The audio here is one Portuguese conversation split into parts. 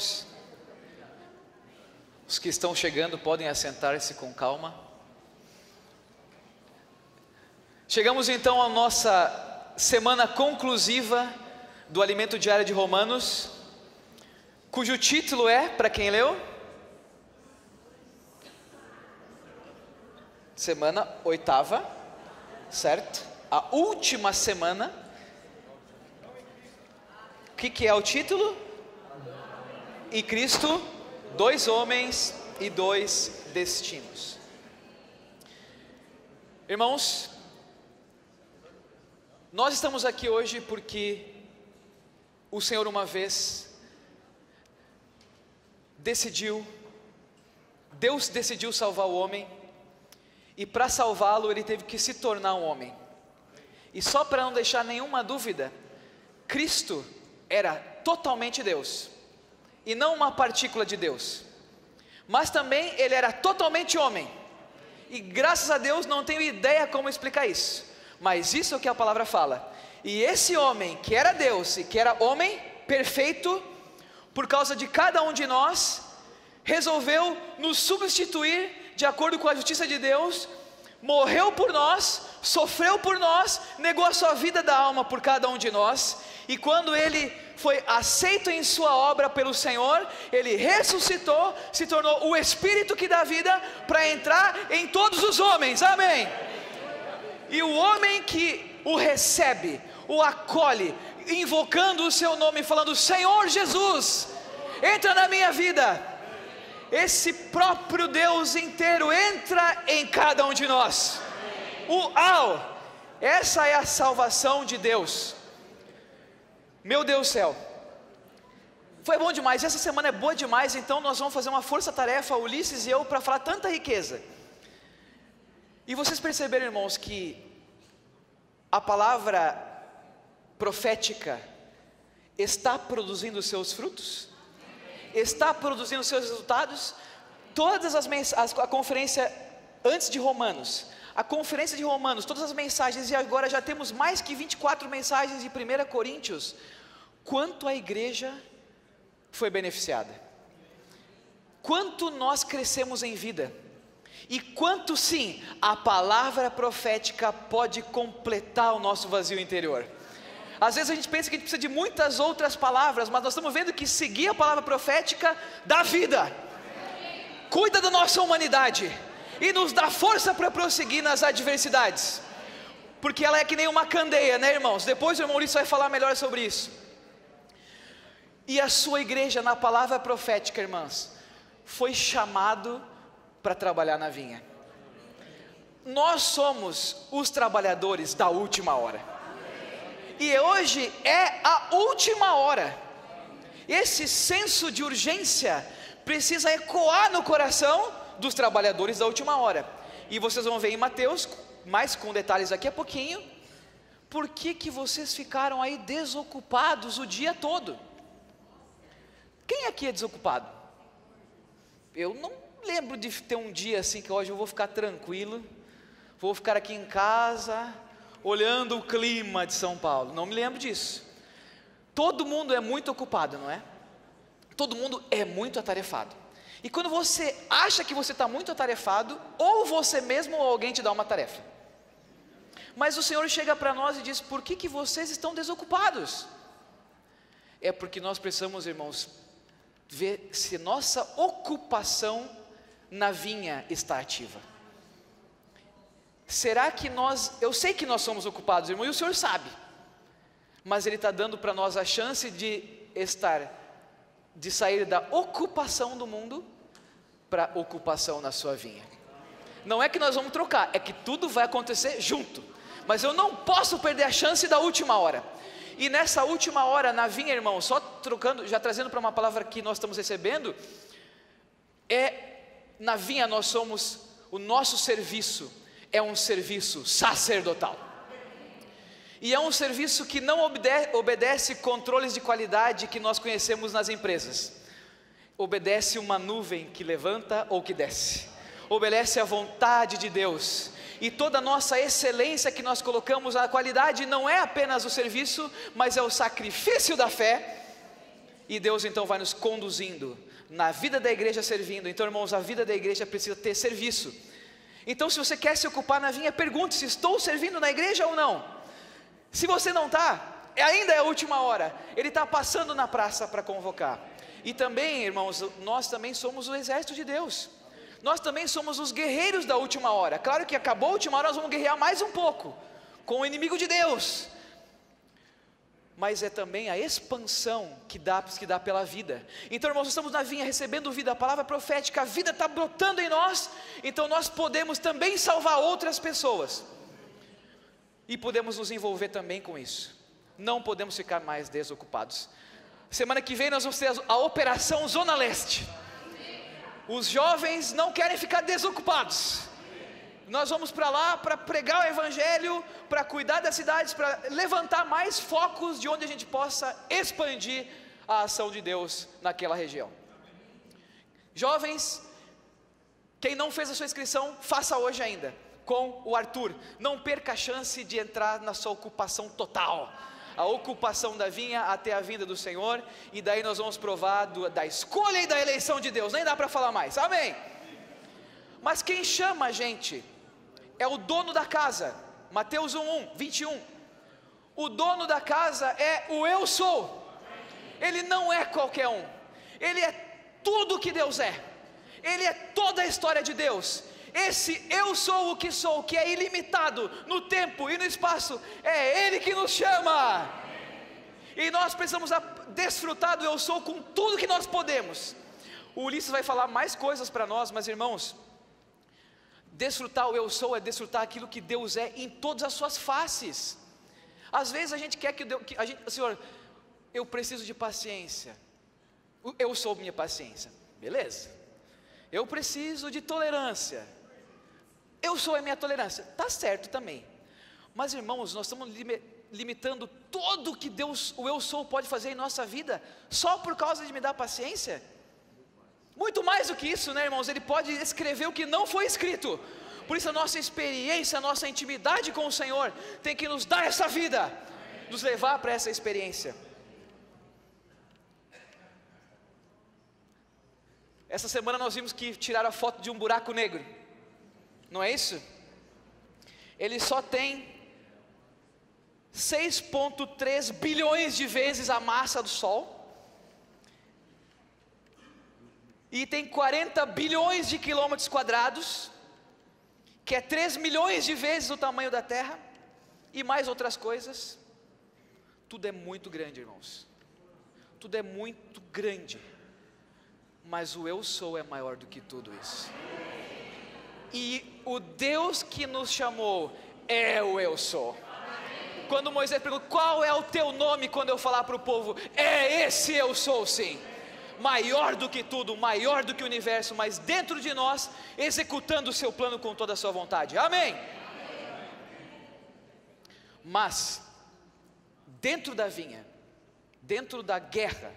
irmãos? Os que estão chegando podem assentar-se com calma. Chegamos então à nossa semana conclusiva do Alimento Diário de Romanos, cujo título é, para quem leu? Semana oitava, certo? A última semana. O que é o título? E Cristo, 2 homens e 2 destinos. Irmãos, nós estamos aqui hoje porque o Senhor uma vez Deus decidiu salvar o homem, e para salvá-lo ele teve que se tornar um homem. E só para não deixar nenhuma dúvida, Cristo era totalmente Deus, e não uma partícula de Deus, mas também ele era totalmente homem, e graças a Deus não tenho ideia como explicar isso, mas isso é o que a palavra fala. E esse homem que era Deus e que era homem perfeito, por causa de cada um de nós, resolveu nos substituir de acordo com a justiça de Deus, morreu por nós, sofreu por nós, negou a sua vida da alma por cada um de nós, e quando ele foi aceito em sua obra pelo Senhor, ele ressuscitou, se tornou o Espírito que dá vida para entrar em todos os homens, amém? E o homem que o recebe, o acolhe, invocando o seu nome, falando: Senhor Jesus, entra na minha vida, esse próprio Deus inteiro entra em cada um de nós. Uau! Essa é a salvação de Deus. Meu Deus do céu, foi bom demais, essa semana é boa demais. Então nós vamos fazer uma força-tarefa, Ulisses e eu, para falar tanta riqueza. E vocês perceberam, irmãos, que a palavra profética está produzindo os seus frutos? Está produzindo os seus resultados? Todas a conferência antes de Romanos, a conferência de Romanos, todas as mensagens, e agora já temos mais que 24 mensagens de 1 Coríntios. Quanto a igreja foi beneficiada, quanto nós crescemos em vida, e quanto sim, a palavra profética pode completar o nosso vazio interior. Às vezes a gente pensa que a gente precisa de muitas outras palavras, mas nós estamos vendo que seguir a palavra profética dá vida, cuida da nossa humanidade, e nos dá força para prosseguir nas adversidades, porque ela é que nem uma candeia, né, irmãos? Depois o irmão Ulisses vai falar melhor sobre isso. E a sua igreja, na palavra profética, irmãs, foi chamado para trabalhar na vinha. Nós somos os trabalhadores da última hora, e hoje é a última hora. Esse senso de urgência precisa ecoar no coração dos trabalhadores da última hora. E vocês vão ver em Mateus, mais com detalhes daqui a pouquinho, por que vocês ficaram aí desocupados o dia todo. Quem aqui é desocupado? Eu não lembro de ter um dia assim que hoje eu vou ficar tranquilo, vou ficar aqui em casa olhando o clima de São Paulo. Não me lembro disso. Todo mundo é muito ocupado, não é? Todo mundo é muito atarefado. E quando você acha que você está muito atarefado, ou você mesmo ou alguém te dá uma tarefa. Mas o Senhor chega para nós e diz: por que vocês estão desocupados? É porque nós precisamos, irmãos, ver se nossa ocupação na vinha está ativa. Será que eu sei que nós somos ocupados, irmão, e o Senhor sabe, mas Ele está dando para nós a chance de sair da ocupação do mundo para ocupação na sua vinha. Não é que nós vamos trocar, é que tudo vai acontecer junto, mas eu não posso perder a chance da última hora. E nessa última hora na vinha, irmão, só trocando, já trazendo para uma palavra que nós estamos recebendo, na vinha nós somos, o nosso serviço é um serviço sacerdotal, e é um serviço que não obedece controles de qualidade que nós conhecemos nas empresas, obedece uma nuvem que levanta ou que desce, obedece à vontade de Deus. E toda a nossa excelência que nós colocamos, a qualidade não é apenas o serviço, mas é o sacrifício da fé, E Deus então vai nos conduzindo na vida da igreja, servindo. Então, irmãos, a vida da igreja precisa ter serviço. Então, se você quer se ocupar na vinha, pergunte se estou servindo na igreja ou não. Se você não está, ainda é a última hora. Ele está passando na praça para convocar. E também, irmãos, nós também somos o exército de Deus. Nós também somos os guerreiros da última hora. Claro que acabou a última hora, nós vamos guerrear mais um pouco com o inimigo de Deus. Mas é também a expansão que dá pela vida. Então, irmãos, nós estamos na vinha recebendo vida, a palavra profética, a vida está brotando em nós. Então nós podemos também salvar outras pessoas. E podemos nos envolver também com isso. Não podemos ficar mais desocupados. Semana que vem nós vamos ter a Operação Zona Leste. Os jovens não querem ficar desocupados. Nós vamos para lá para pregar o evangelho, para cuidar das cidades, para levantar mais focos de onde a gente possa expandir a ação de Deus naquela região. Jovens, quem não fez a sua inscrição, faça hoje ainda, com o Arthur. Não perca a chance de entrar na sua ocupação total, a ocupação da vinha até a vinda do Senhor. E daí nós vamos provar da escolha e da eleição de Deus, nem dá para falar mais, amém? Mas quem chama a gente é o dono da casa. Mateus 21. O dono da casa é o eu sou. Ele não é qualquer um. Ele é tudo o que Deus é. Ele é toda a história de Deus. Esse eu sou o que sou, que é ilimitado no tempo e no espaço, é Ele que nos chama. E nós precisamos desfrutar do eu sou com tudo que nós podemos. O Ulisses vai falar mais coisas para nós, mas, irmãos, desfrutar o eu sou é desfrutar aquilo que Deus é em todas as suas faces. Às vezes a gente quer Senhor, eu preciso de paciência. Eu sou minha paciência, beleza? Eu preciso de tolerância. Eu sou a minha tolerância, tá certo também. Mas, irmãos, nós estamos limitando tudo o que Deus, o eu sou, pode fazer em nossa vida, só por causa de me dar paciência? Muito mais do que isso, né, irmãos? Ele pode escrever o que não foi escrito. Por isso a nossa experiência, a nossa intimidade com o Senhor tem que nos dar essa vida, nos levar para essa experiência. Essa semana nós vimos que tiraram a foto de um buraco negro, não é isso? Ele só tem 6,3 bilhões de vezes a massa do Sol. E tem 40 bilhões de quilômetros quadrados, que é 3 milhões de vezes o tamanho da Terra, e mais outras coisas. Tudo é muito grande, irmãos. Tudo é muito grande. Mas o eu sou é maior do que tudo isso. E o Deus que nos chamou é o eu sou. Quando Moisés perguntou, qual é o teu nome, quando eu falar para o povo, é esse eu sou, sim. Maior do que tudo, maior do que o universo, mas dentro de nós, executando o seu plano com toda a sua vontade, amém? Mas, dentro da vinha, dentro da guerra,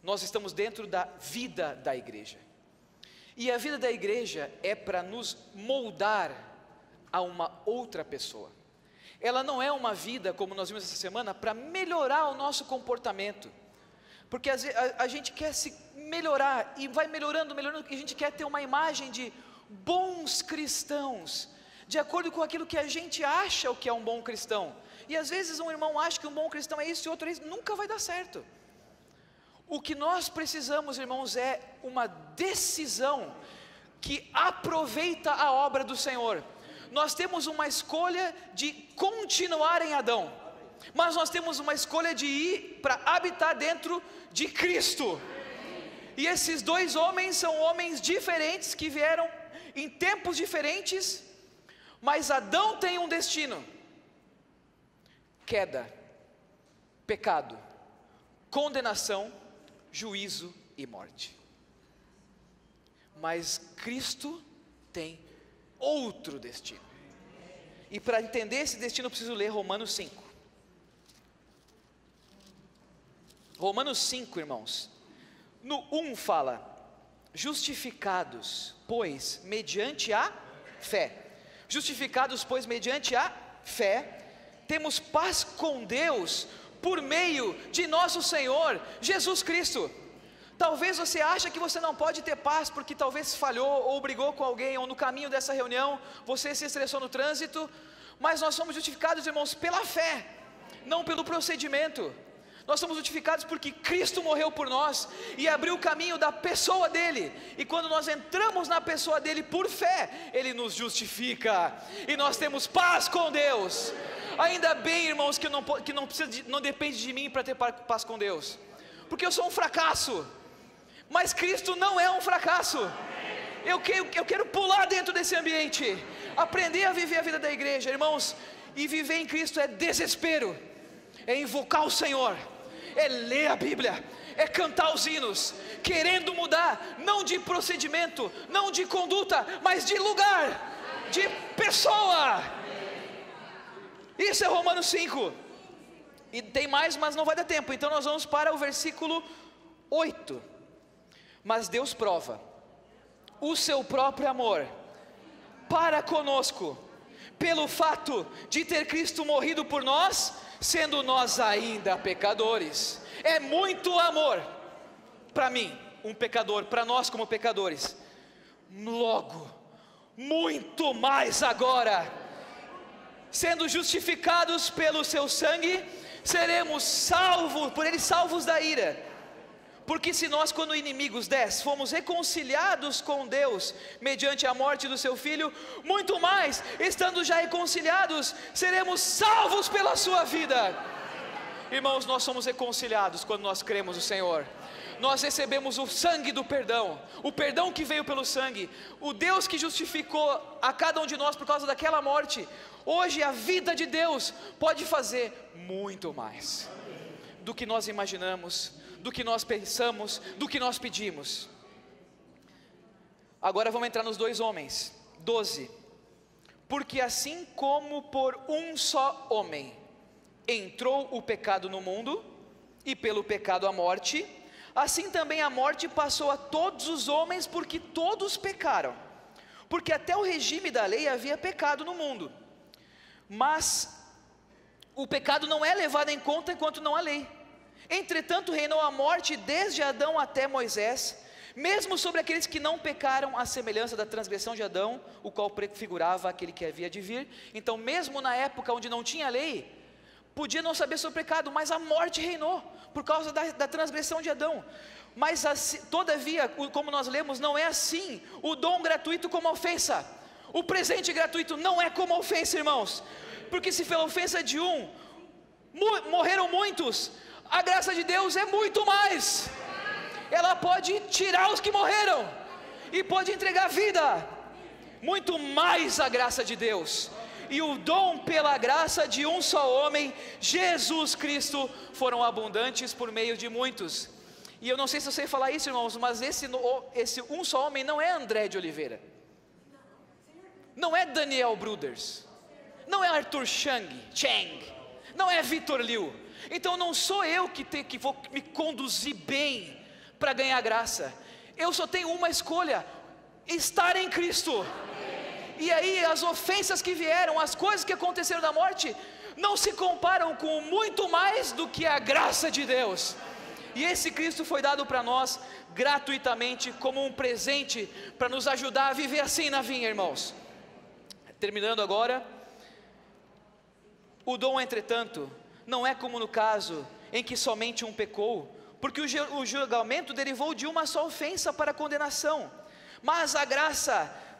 nós estamos dentro da vida da igreja. E a vida da igreja é para nos moldar a uma outra pessoa. Ela não é uma vida, como nós vimos essa semana, para melhorar o nosso comportamento. Porque a gente quer se melhorar, e vai melhorando, e a gente quer ter uma imagem de bons cristãos, de acordo com aquilo que a gente acha o que é um bom cristão. E às vezes um irmão acha que um bom cristão é isso e outro é isso, nunca vai dar certo. O que nós precisamos, irmãos, é uma decisão que aproveita a obra do Senhor. Nós temos uma escolha de continuar em Adão, mas nós temos uma escolha de ir para habitar dentro de Cristo. E esses dois homens são homens diferentes, que vieram em tempos diferentes, mas Adão tem um destino: queda, pecado, condenação, juízo e morte. Mas Cristo tem outro destino. E para entender esse destino eu preciso ler Romanos 5. Romanos 5, irmãos. No 1 fala: justificados, pois, mediante a fé. Justificados, pois, mediante a fé, temos paz com Deus por meio de nosso Senhor Jesus Cristo. Talvez você ache que você não pode ter paz porque talvez falhou ou brigou com alguém, ou no caminho dessa reunião você se estressou no trânsito, mas nós somos justificados, irmãos, pela fé, não pelo procedimento. Nós somos justificados porque Cristo morreu por nós e abriu o caminho da pessoa dele, e quando nós entramos na pessoa dele por fé, ele nos justifica, e nós temos paz com Deus. Ainda bem, irmãos, que não depende de mim para ter paz com Deus, porque eu sou um fracasso, mas Cristo não é um fracasso. Eu quero pular dentro desse ambiente, aprender a viver a vida da igreja, irmãos. E viver em Cristo é desespero, é invocar o Senhor, é ler a Bíblia, é cantar os hinos, querendo mudar, não de procedimento, não de conduta, mas de lugar, de pessoa. Isso é Romanos 5. E tem mais, mas não vai dar tempo, então nós vamos para o versículo 8. Mas Deus prova o seu próprio amor para conosco, pelo fato de ter Cristo morrido por nós, sendo nós ainda pecadores. É muito amor para mim, um pecador, para nós como pecadores. Logo, muito mais agora, sendo justificados pelo seu sangue, seremos salvos, por ele salvos da ira. Porque se nós, quando inimigos fomos reconciliados com Deus, mediante a morte do seu Filho, muito mais, estando já reconciliados, seremos salvos pela sua vida. Irmãos, nós somos reconciliados quando nós cremos no Senhor. Nós recebemos o sangue do perdão, o perdão que veio pelo sangue, o Deus que justificou a cada um de nós por causa daquela morte. Hoje a vida de Deus pode fazer muito mais do que nós imaginamos, do que nós pensamos, do que nós pedimos. Agora vamos entrar nos 2 homens. 12. Porque assim como por um só homem entrou o pecado no mundo, e pelo pecado a morte, assim também a morte passou a todos os homens, porque todos pecaram. Porque até o regime da lei havia pecado no mundo, mas o pecado não é levado em conta enquanto não há lei. Entretanto reinou a morte desde Adão até Moisés, mesmo sobre aqueles que não pecaram, à semelhança da transgressão de Adão, o qual prefigurava aquele que havia de vir. Então mesmo na época onde não tinha lei, podia não saber sobre o pecado, mas a morte reinou, por causa da transgressão de Adão. Mas assim, todavia, como nós lemos, não é assim o dom gratuito como a ofensa. O presente gratuito não é como a ofensa, irmãos, porque se pela ofensa de um morreram muitos, a graça de Deus é muito mais. Ela pode tirar os que morreram e pode entregar vida. Muito mais a graça de Deus e o dom pela graça de um só homem, Jesus Cristo, foram abundantes por meio de muitos. E eu não sei se eu sei falar isso, irmãos, mas esse um só homem não é André de Oliveira, não é Daniel Bruders, não é Arthur Chang, não é Vitor Liu. Então não sou eu que vou me conduzir bem para ganhar graça. Eu só tenho uma escolha: estar em Cristo. E aí as ofensas que vieram, as coisas que aconteceram na morte, não se comparam com muito mais do que a graça de Deus. E esse Cristo foi dado para nós gratuitamente, como um presente, para nos ajudar a viver assim na vinha, irmãos. Terminando agora, o dom, entretanto, não é como no caso em que somente um pecou, porque o julgamento derivou de uma só ofensa para a condenação, mas a graça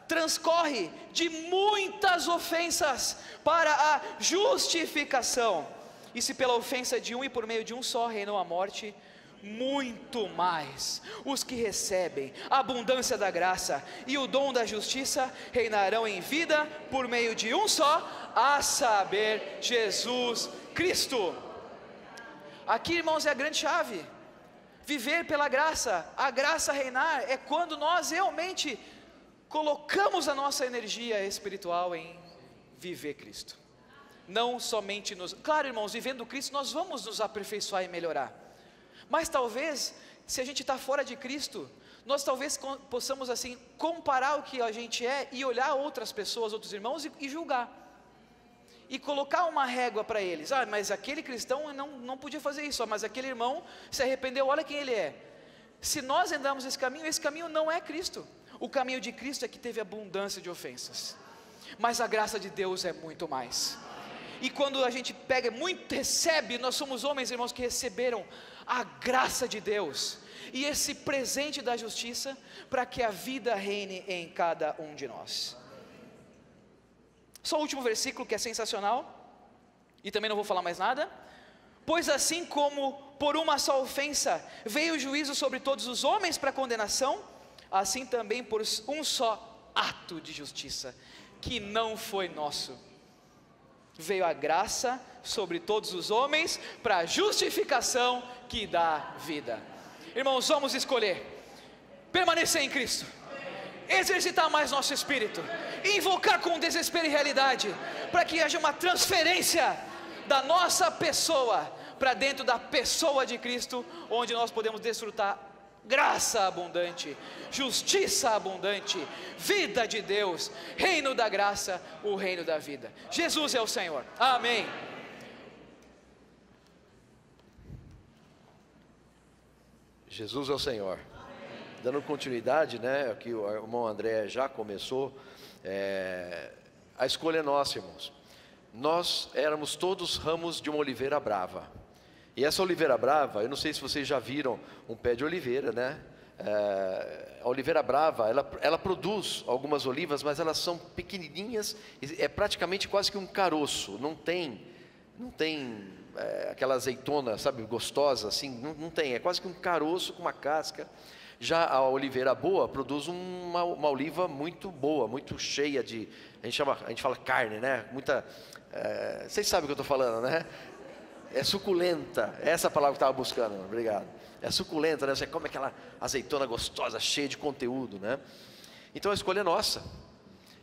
transcorre de muitas ofensas para a justificação. E se pela ofensa de um e por meio de um só reinou a morte, muito mais os que recebem a abundância da graça e o dom da justiça reinarão em vida por meio de um só, a saber, Jesus Cristo. Aqui, irmãos, é a grande chave. Viver pela graça, a graça reinar, é quando nós realmente colocamos a nossa energia espiritual em viver Cristo. Não somente claro, irmãos, vivendo Cristo nós vamos nos aperfeiçoar e melhorar, mas talvez, se a gente está fora de Cristo, nós talvez possamos assim comparar o que a gente é e olhar outras pessoas, outros irmãos e julgar. e colocar uma régua para eles. Ah, mas aquele cristão não podia fazer isso, mas aquele irmão se arrependeu, olha quem ele é. Se nós andamos esse caminho não é Cristo. O caminho de Cristo é que teve abundância de ofensas, mas a graça de Deus é muito mais. E quando a gente pega muito, recebe, nós somos homens, irmãos, que receberam a graça de Deus, e esse presente da justiça, para que a vida reine em cada um de nós. Só o último versículo que é sensacional, e também não vou falar mais nada. Pois assim como por uma só ofensa veio o juízo sobre todos os homens para condenação, assim também por um só ato de justiça, que não foi nosso, veio a graça sobre todos os homens para a justificação que dá vida. Irmãos, vamos escolher permanecer em Cristo, exercitar mais nosso espírito, invocar com desespero e realidade, para que haja uma transferência da nossa pessoa para dentro da pessoa de Cristo, onde nós podemos desfrutar graça abundante, justiça abundante, vida de Deus, reino da graça, o reino da vida. Jesus é o Senhor, amém. Jesus é o Senhor. Dando continuidade, né, que o irmão André já começou, a escolha é nossa, irmãos. Nós éramos todos ramos de uma oliveira brava, e essa oliveira brava, eu não sei se vocês já viram um pé de oliveira, né? A oliveira brava, ela produz algumas olivas, mas elas são pequenininhas, é praticamente quase que um caroço, não tem aquela azeitona, sabe, gostosa assim, não tem, é quase que um caroço com uma casca. Já a oliveira boa produz uma oliva muito boa, muito cheia de, a gente fala carne, né? Vocês sabem o que eu estou falando, né? É suculenta, essa palavra que eu estava buscando, obrigado. É suculenta, né? Você come aquela azeitona gostosa, cheia de conteúdo, né? Então a escolha é nossa,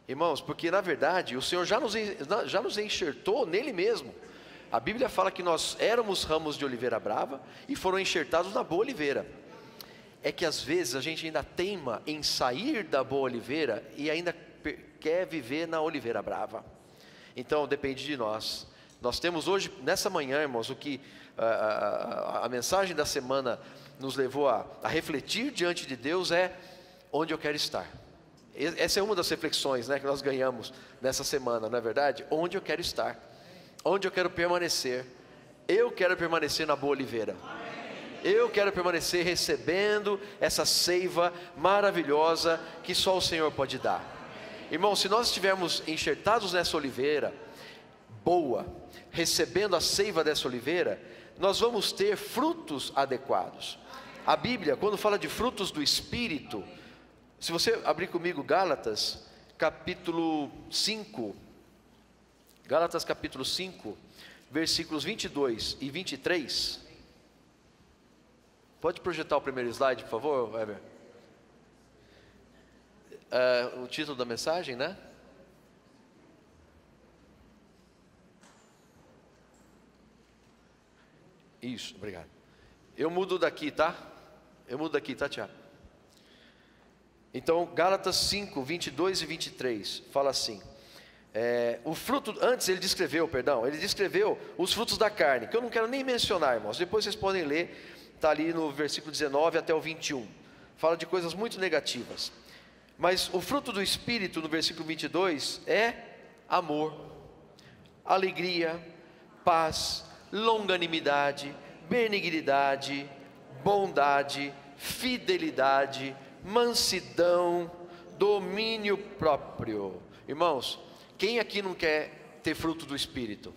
irmãos, porque na verdade o Senhor já nos enxertou nele mesmo. A Bíblia fala que nós éramos ramos de oliveira brava e foram enxertados na boa oliveira. É que às vezes a gente ainda teima em sair da boa oliveira e ainda quer viver na oliveira brava. Então depende de nós. Nós temos hoje, nessa manhã, irmãos, o que a mensagem da semana nos levou a refletir diante de Deus é onde eu quero estar. Essa é uma das reflexões, né, que nós ganhamos nessa semana, não é verdade? Onde eu quero estar, onde eu quero permanecer. Eu quero permanecer na boa oliveira. Eu quero permanecer recebendo essa seiva maravilhosa que só o Senhor pode dar. Irmão, se nós estivermos enxertados nessa oliveira boa, recebendo a seiva dessa oliveira, nós vamos ter frutos adequados. A Bíblia, quando fala de frutos do Espírito, se você abrir comigo Gálatas, capítulo 5, Gálatas capítulo 5, versículos 22 e 23, pode projetar o primeiro slide, por favor, Weber? O título da mensagem, né? Isso, obrigado. Eu mudo daqui, tá? Tiago? Então, Gálatas 5, 22 e 23, fala assim. O fruto, antes ele descreveu os frutos da carne, que eu não quero nem mencionar, irmãos, depois vocês podem ler, está ali no versículo 19 até o 21, fala de coisas muito negativas. Mas o fruto do Espírito, no versículo 22, é amor, alegria, paz, longanimidade, benignidade, bondade, fidelidade, mansidão, domínio próprio. Irmãos, quem aqui não quer ter fruto do Espírito?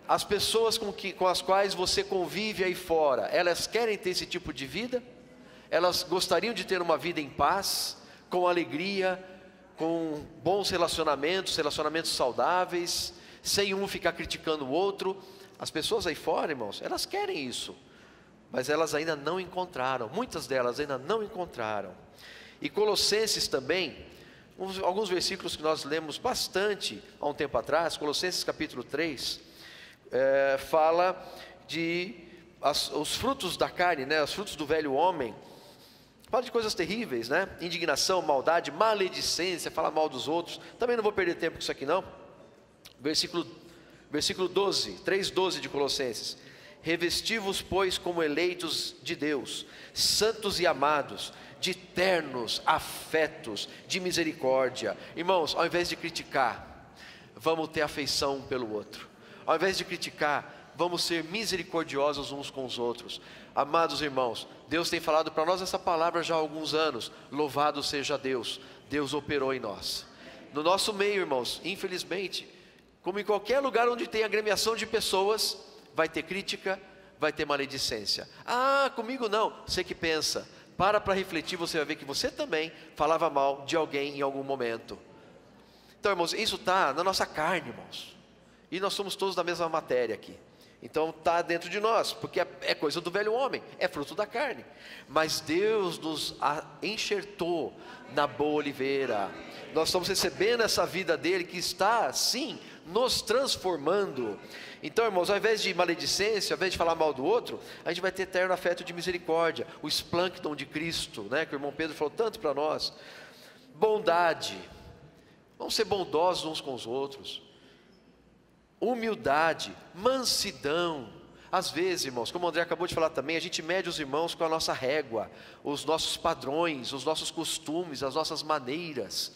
As pessoas com as quais você convive aí fora, elas querem ter esse tipo de vida? Elas gostariam de ter uma vida em paz, com alegria, com bons relacionamentos saudáveis, sem um ficar criticando o outro? As pessoas aí fora, irmãos, elas querem isso, mas elas ainda não encontraram, muitas delas ainda não encontraram. E Colossenses também, alguns versículos que nós lemos bastante há um tempo atrás, Colossenses capítulo 3, fala de os frutos da carne, né, os frutos do velho homem. Fala de coisas terríveis, né? Indignação, maldade, maledicência, fala mal dos outros. Também não vou perder tempo com isso aqui não. Versículo Versículo 12, 3:12 de Colossenses. Revesti-vos, pois, como eleitos de Deus, santos e amados, de ternos afetos, de misericórdia. Irmãos, ao invés de criticar, vamos ter afeição um pelo outro. Ao invés de criticar, vamos ser misericordiosos uns com os outros. Amados irmãos, Deus tem falado para nós essa palavra já há alguns anos. Louvado seja Deus, Deus operou em nós. No nosso meio, irmãos, infelizmente, como em qualquer lugar onde tem agremiação de pessoas, vai ter crítica, vai ter maledicência. Ah, comigo não. Você que pensa, para refletir, você vai ver que você também falava mal de alguém em algum momento. Então, irmãos, isso está na nossa carne, irmãos. E nós somos todos da mesma matéria aqui. Então está dentro de nós, porque é coisa do velho homem, é fruto da carne. Mas Deus nos enxertou na boa oliveira. Nós estamos recebendo essa vida dele que está, sim, nos transformando. Então, irmãos, ao invés de maledicência, ao invés de falar mal do outro, a gente vai ter eterno afeto de misericórdia, o esplâncton de Cristo, né, que o irmão Pedro falou tanto para nós. Bondade, vamos ser bondosos uns com os outros. Humildade, mansidão. Às vezes, irmãos, como o André acabou de falar também, a gente mede os irmãos com a nossa régua, os nossos padrões, os nossos costumes, as nossas maneiras.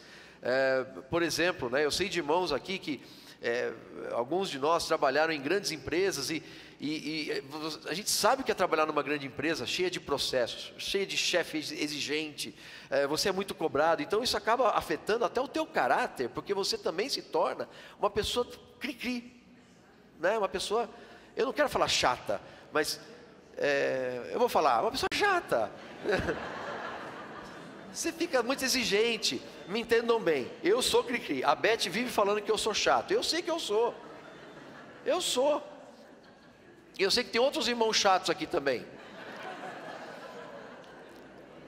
Por exemplo, né, eu sei de irmãos aqui que alguns de nós trabalharam em grandes empresas e a gente sabe que é trabalhar numa grande empresa cheia de processos, cheia de chefe exigente, você é muito cobrado, então isso acaba afetando até o teu caráter, porque você também se torna uma pessoa cri-cri, né? Uma pessoa, eu não quero falar chata, mas eu vou falar, uma pessoa chata. Você fica muito exigente. Me entendam bem, eu sou cri-cri. A Beth vive falando que eu sou chato. Eu sei que eu sou. Eu sou. Eu sei que tem outros irmãos chatos aqui também.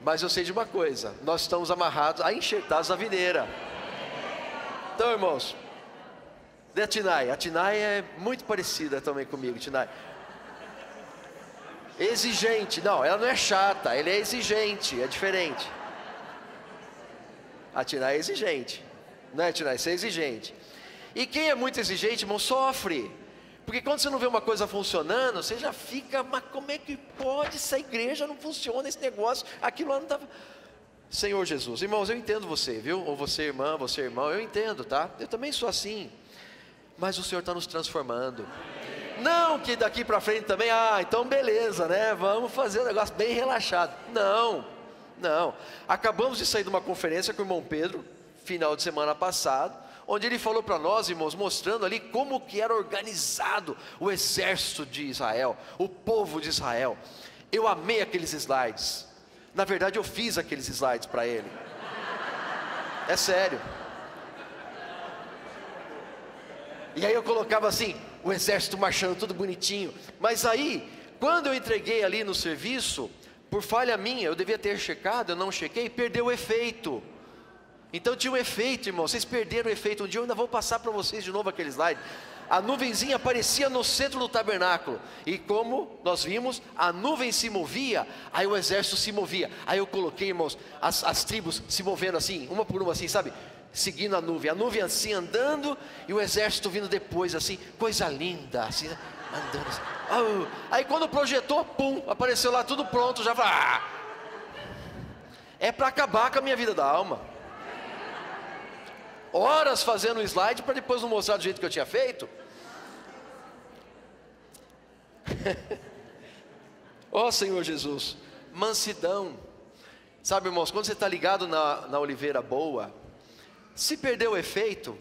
Mas eu sei de uma coisa, nós estamos amarrados, enxertados na videira. Então, irmãos, a Tinai é muito parecida também comigo, Tinai. Exigente, não, ela não é chata, ela é exigente, é diferente. A Tinai é exigente, né, Tinai? Você é exigente. E quem é muito exigente, irmão, sofre. Porque quando você não vê uma coisa funcionando, você já fica, mas como é que pode? Essa igreja não funciona, esse negócio, aquilo lá não estava... Senhor Jesus, irmãos, eu entendo você, viu? Ou você irmã, você irmão, eu entendo, tá? Eu também sou assim. Mas o Senhor está nos transformando. Não que daqui para frente também, então beleza, né? Vamos fazer um negócio bem relaxado. Não, acabamos de sair de uma conferência com o irmão Pedro, final de semana passado, onde ele falou para nós, irmãos, mostrando ali como que era organizado o exército de Israel, o povo de Israel. Eu amei aqueles slides, na verdade eu fiz aqueles slides para ele, é sério. E aí eu colocava assim, o exército marchando tudo bonitinho, mas aí, quando eu entreguei ali no serviço, por falha minha, eu devia ter checado, eu não chequei, perdeu o efeito. Então tinha um efeito, irmão, vocês perderam o efeito. Um dia eu ainda vou passar para vocês de novo aquele slide. A nuvenzinha aparecia no centro do tabernáculo, e como nós vimos, a nuvem se movia, aí o exército se movia. Aí eu coloquei, irmãos, as tribos se movendo assim, uma por uma assim, sabe? Seguindo a nuvem assim andando, e o exército vindo depois assim, coisa linda, assim, andando assim. Aí quando projetou, pum, apareceu lá tudo pronto, já falei, é para acabar com a minha vida da alma. Horas fazendo o slide para depois não mostrar do jeito que eu tinha feito. Ó Senhor Jesus, mansidão. Sabe, irmãos, quando você está ligado na oliveira boa, se perdeu o efeito,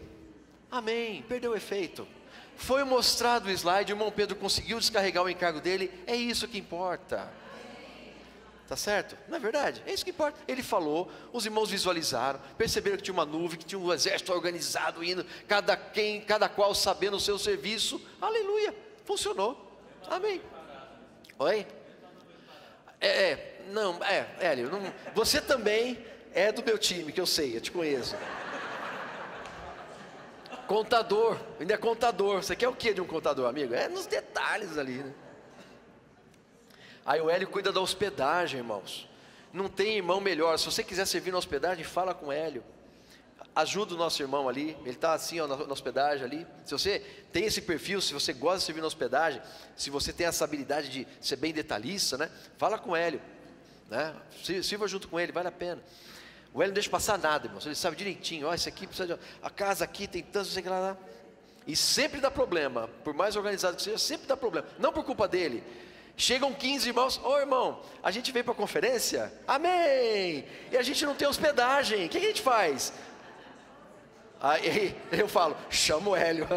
amém, perdeu o efeito. Foi mostrado o slide, o irmão Pedro conseguiu descarregar o encargo dele, é isso que importa. Tá certo? Não é verdade? É isso que importa. Ele falou, os irmãos visualizaram, perceberam que tinha uma nuvem, que tinha um exército organizado indo, cada qual sabendo o seu serviço. Aleluia, funcionou. Amém. Oi? Hélio, você também é do meu time, que eu sei, eu te conheço. Contador, ainda é contador. Você quer o que de um contador, amigo? É nos detalhes ali, né? Aí o Hélio cuida da hospedagem, irmãos. Não tem irmão melhor. Se você quiser servir na hospedagem, fala com o Hélio. ajuda o nosso irmão ali, ele está assim ó, na hospedagem ali. Se você tem esse perfil, se você gosta de servir na hospedagem, se você tem essa habilidade de ser bem detalhista, né? Fala com o Hélio, né? Sirva junto com ele, vale a pena. O Hélio não deixa passar nada, irmãos, ele sabe direitinho, ó, esse aqui precisa de... a casa aqui tem tanto, não sei o que lá. E sempre dá problema, por mais organizado que seja, sempre dá problema, não por culpa dele. Chegam 15 irmãos, ô irmão, a gente veio para a conferência, amém, e a gente não tem hospedagem, o que a gente faz? Aí eu falo, chama o Hélio.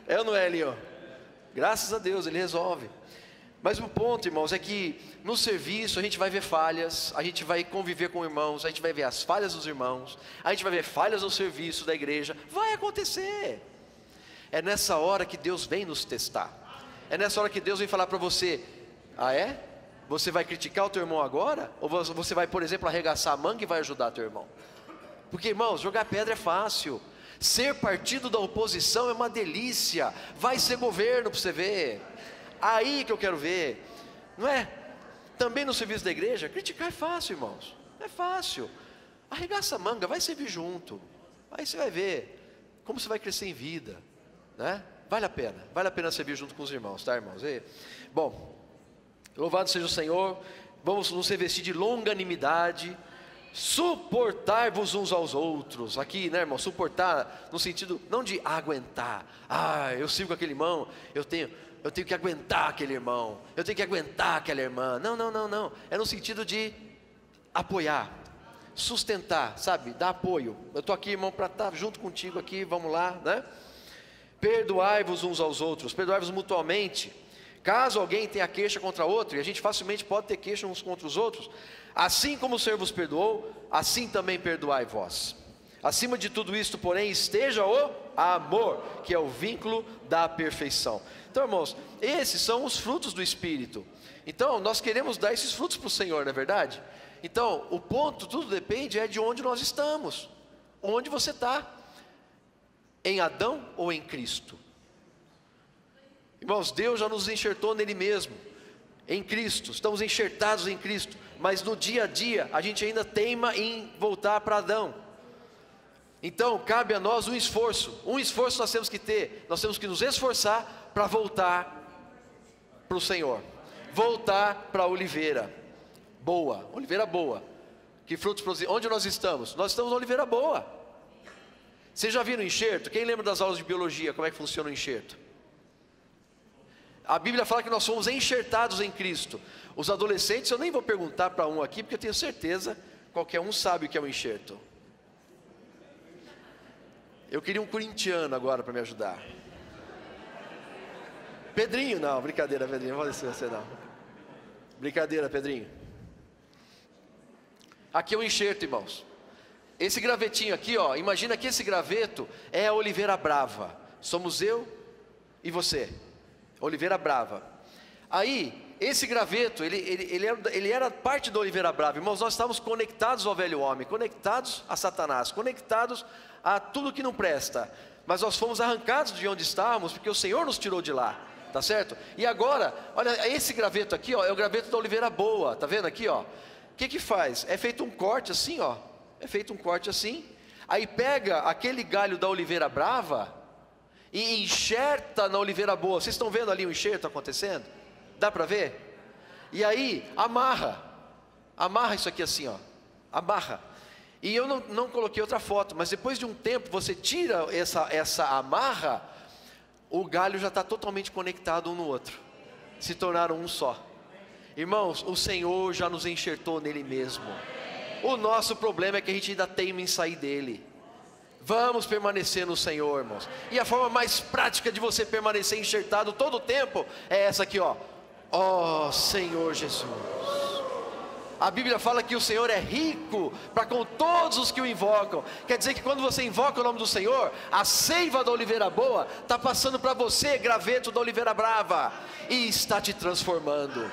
É ou não é, Hélio? Graças a Deus, ele resolve. Mas o ponto, irmãos, é que no serviço a gente vai ver falhas, a gente vai conviver com irmãos, a gente vai ver as falhas dos irmãos, a gente vai ver falhas no serviço da igreja, vai acontecer. É nessa hora que Deus vem nos testar, é nessa hora que Deus vem falar para você, ah é? Você vai criticar o teu irmão agora? Ou você vai, por exemplo, arregaçar a manga e vai ajudar teu irmão? Porque, irmãos, jogar pedra é fácil, ser partido da oposição é uma delícia, vai ser governo para você ver. Aí que eu quero ver, não é? Também no serviço da igreja, criticar é fácil, irmãos, é fácil. Arregaça a manga, vai servir junto, aí você vai ver como você vai crescer em vida, né? Vale a pena servir junto com os irmãos, tá, irmãos? Bom, louvado seja o Senhor, vamos nos revestir de longanimidade, suportar-vos uns aos outros, aqui, né, irmão, suportar no sentido, não de aguentar, eu sirvo aquele irmão, eu tenho que aguentar aquele irmão, eu tenho que aguentar aquela irmã, não, é no sentido de apoiar, sustentar, sabe, dar apoio, eu estou aqui, irmão, para estar junto contigo aqui, vamos lá, né? Perdoai-vos uns aos outros, perdoai-vos mutuamente, caso alguém tenha queixa contra outro, e a gente facilmente pode ter queixa uns contra os outros, assim como o Senhor vos perdoou, assim também perdoai vós. Acima de tudo isto, porém, esteja o amor, que é o vínculo da perfeição. Então, irmãos, esses são os frutos do Espírito. Então, nós queremos dar esses frutos para o Senhor, não é verdade? Então, o ponto, tudo depende de onde nós estamos. Onde você está? Em Adão ou em Cristo? Irmãos, Deus já nos enxertou nele mesmo, em Cristo, estamos enxertados em Cristo, mas no dia a dia, a gente ainda teima em voltar para Adão. Então, cabe a nós um esforço nós temos que ter, nós temos que nos esforçar para voltar para o Senhor, voltar para a oliveira boa, que frutos produzem, onde nós estamos? Nós estamos na oliveira boa. Vocês já viram o enxerto? Quem lembra das aulas de biologia, como é que funciona o enxerto? A Bíblia fala que nós somos enxertados em Cristo. Os adolescentes, eu nem vou perguntar para um aqui, porque eu tenho certeza, qualquer um sabe o que é um enxerto. Eu queria um corintiano agora para me ajudar. Pedrinho, não, brincadeira, Pedrinho, não vou dizer você não. Brincadeira, Pedrinho. Aqui é um enxerto, irmãos. Esse gravetinho aqui, ó, imagina que esse graveto é a oliveira brava. Somos eu e você. Oliveira brava. Aí, esse graveto, ele era parte da oliveira brava. Irmãos, nós estávamos conectados ao velho homem, conectados a Satanás, conectados a tudo que não presta. Mas nós fomos arrancados de onde estávamos, porque o Senhor nos tirou de lá, tá certo? E agora, olha, esse graveto aqui, ó, é o graveto da oliveira boa, tá vendo aqui, ó? O que faz? É feito um corte assim, ó. É feito um corte assim. Aí pega aquele galho da oliveira brava e enxerta na oliveira boa. Vocês estão vendo ali o enxerto acontecendo? Dá para ver? E aí amarra isso aqui assim, ó, amarra. E eu não coloquei outra foto, mas depois de um tempo você tira essa amarra, o galho já está totalmente conectado um no outro, se tornaram um só. Irmãos, o Senhor já nos enxertou nele mesmo. O nosso problema é que a gente ainda teima em sair dele. Vamos permanecer no Senhor, irmãos. E a forma mais prática de você permanecer enxertado todo o tempo é essa aqui, ó. Ó Senhor Jesus. A Bíblia fala que o Senhor é rico para com todos os que o invocam. Quer dizer que quando você invoca o nome do Senhor, a seiva da oliveira boa está passando para você, graveto da oliveira brava, e está te transformando.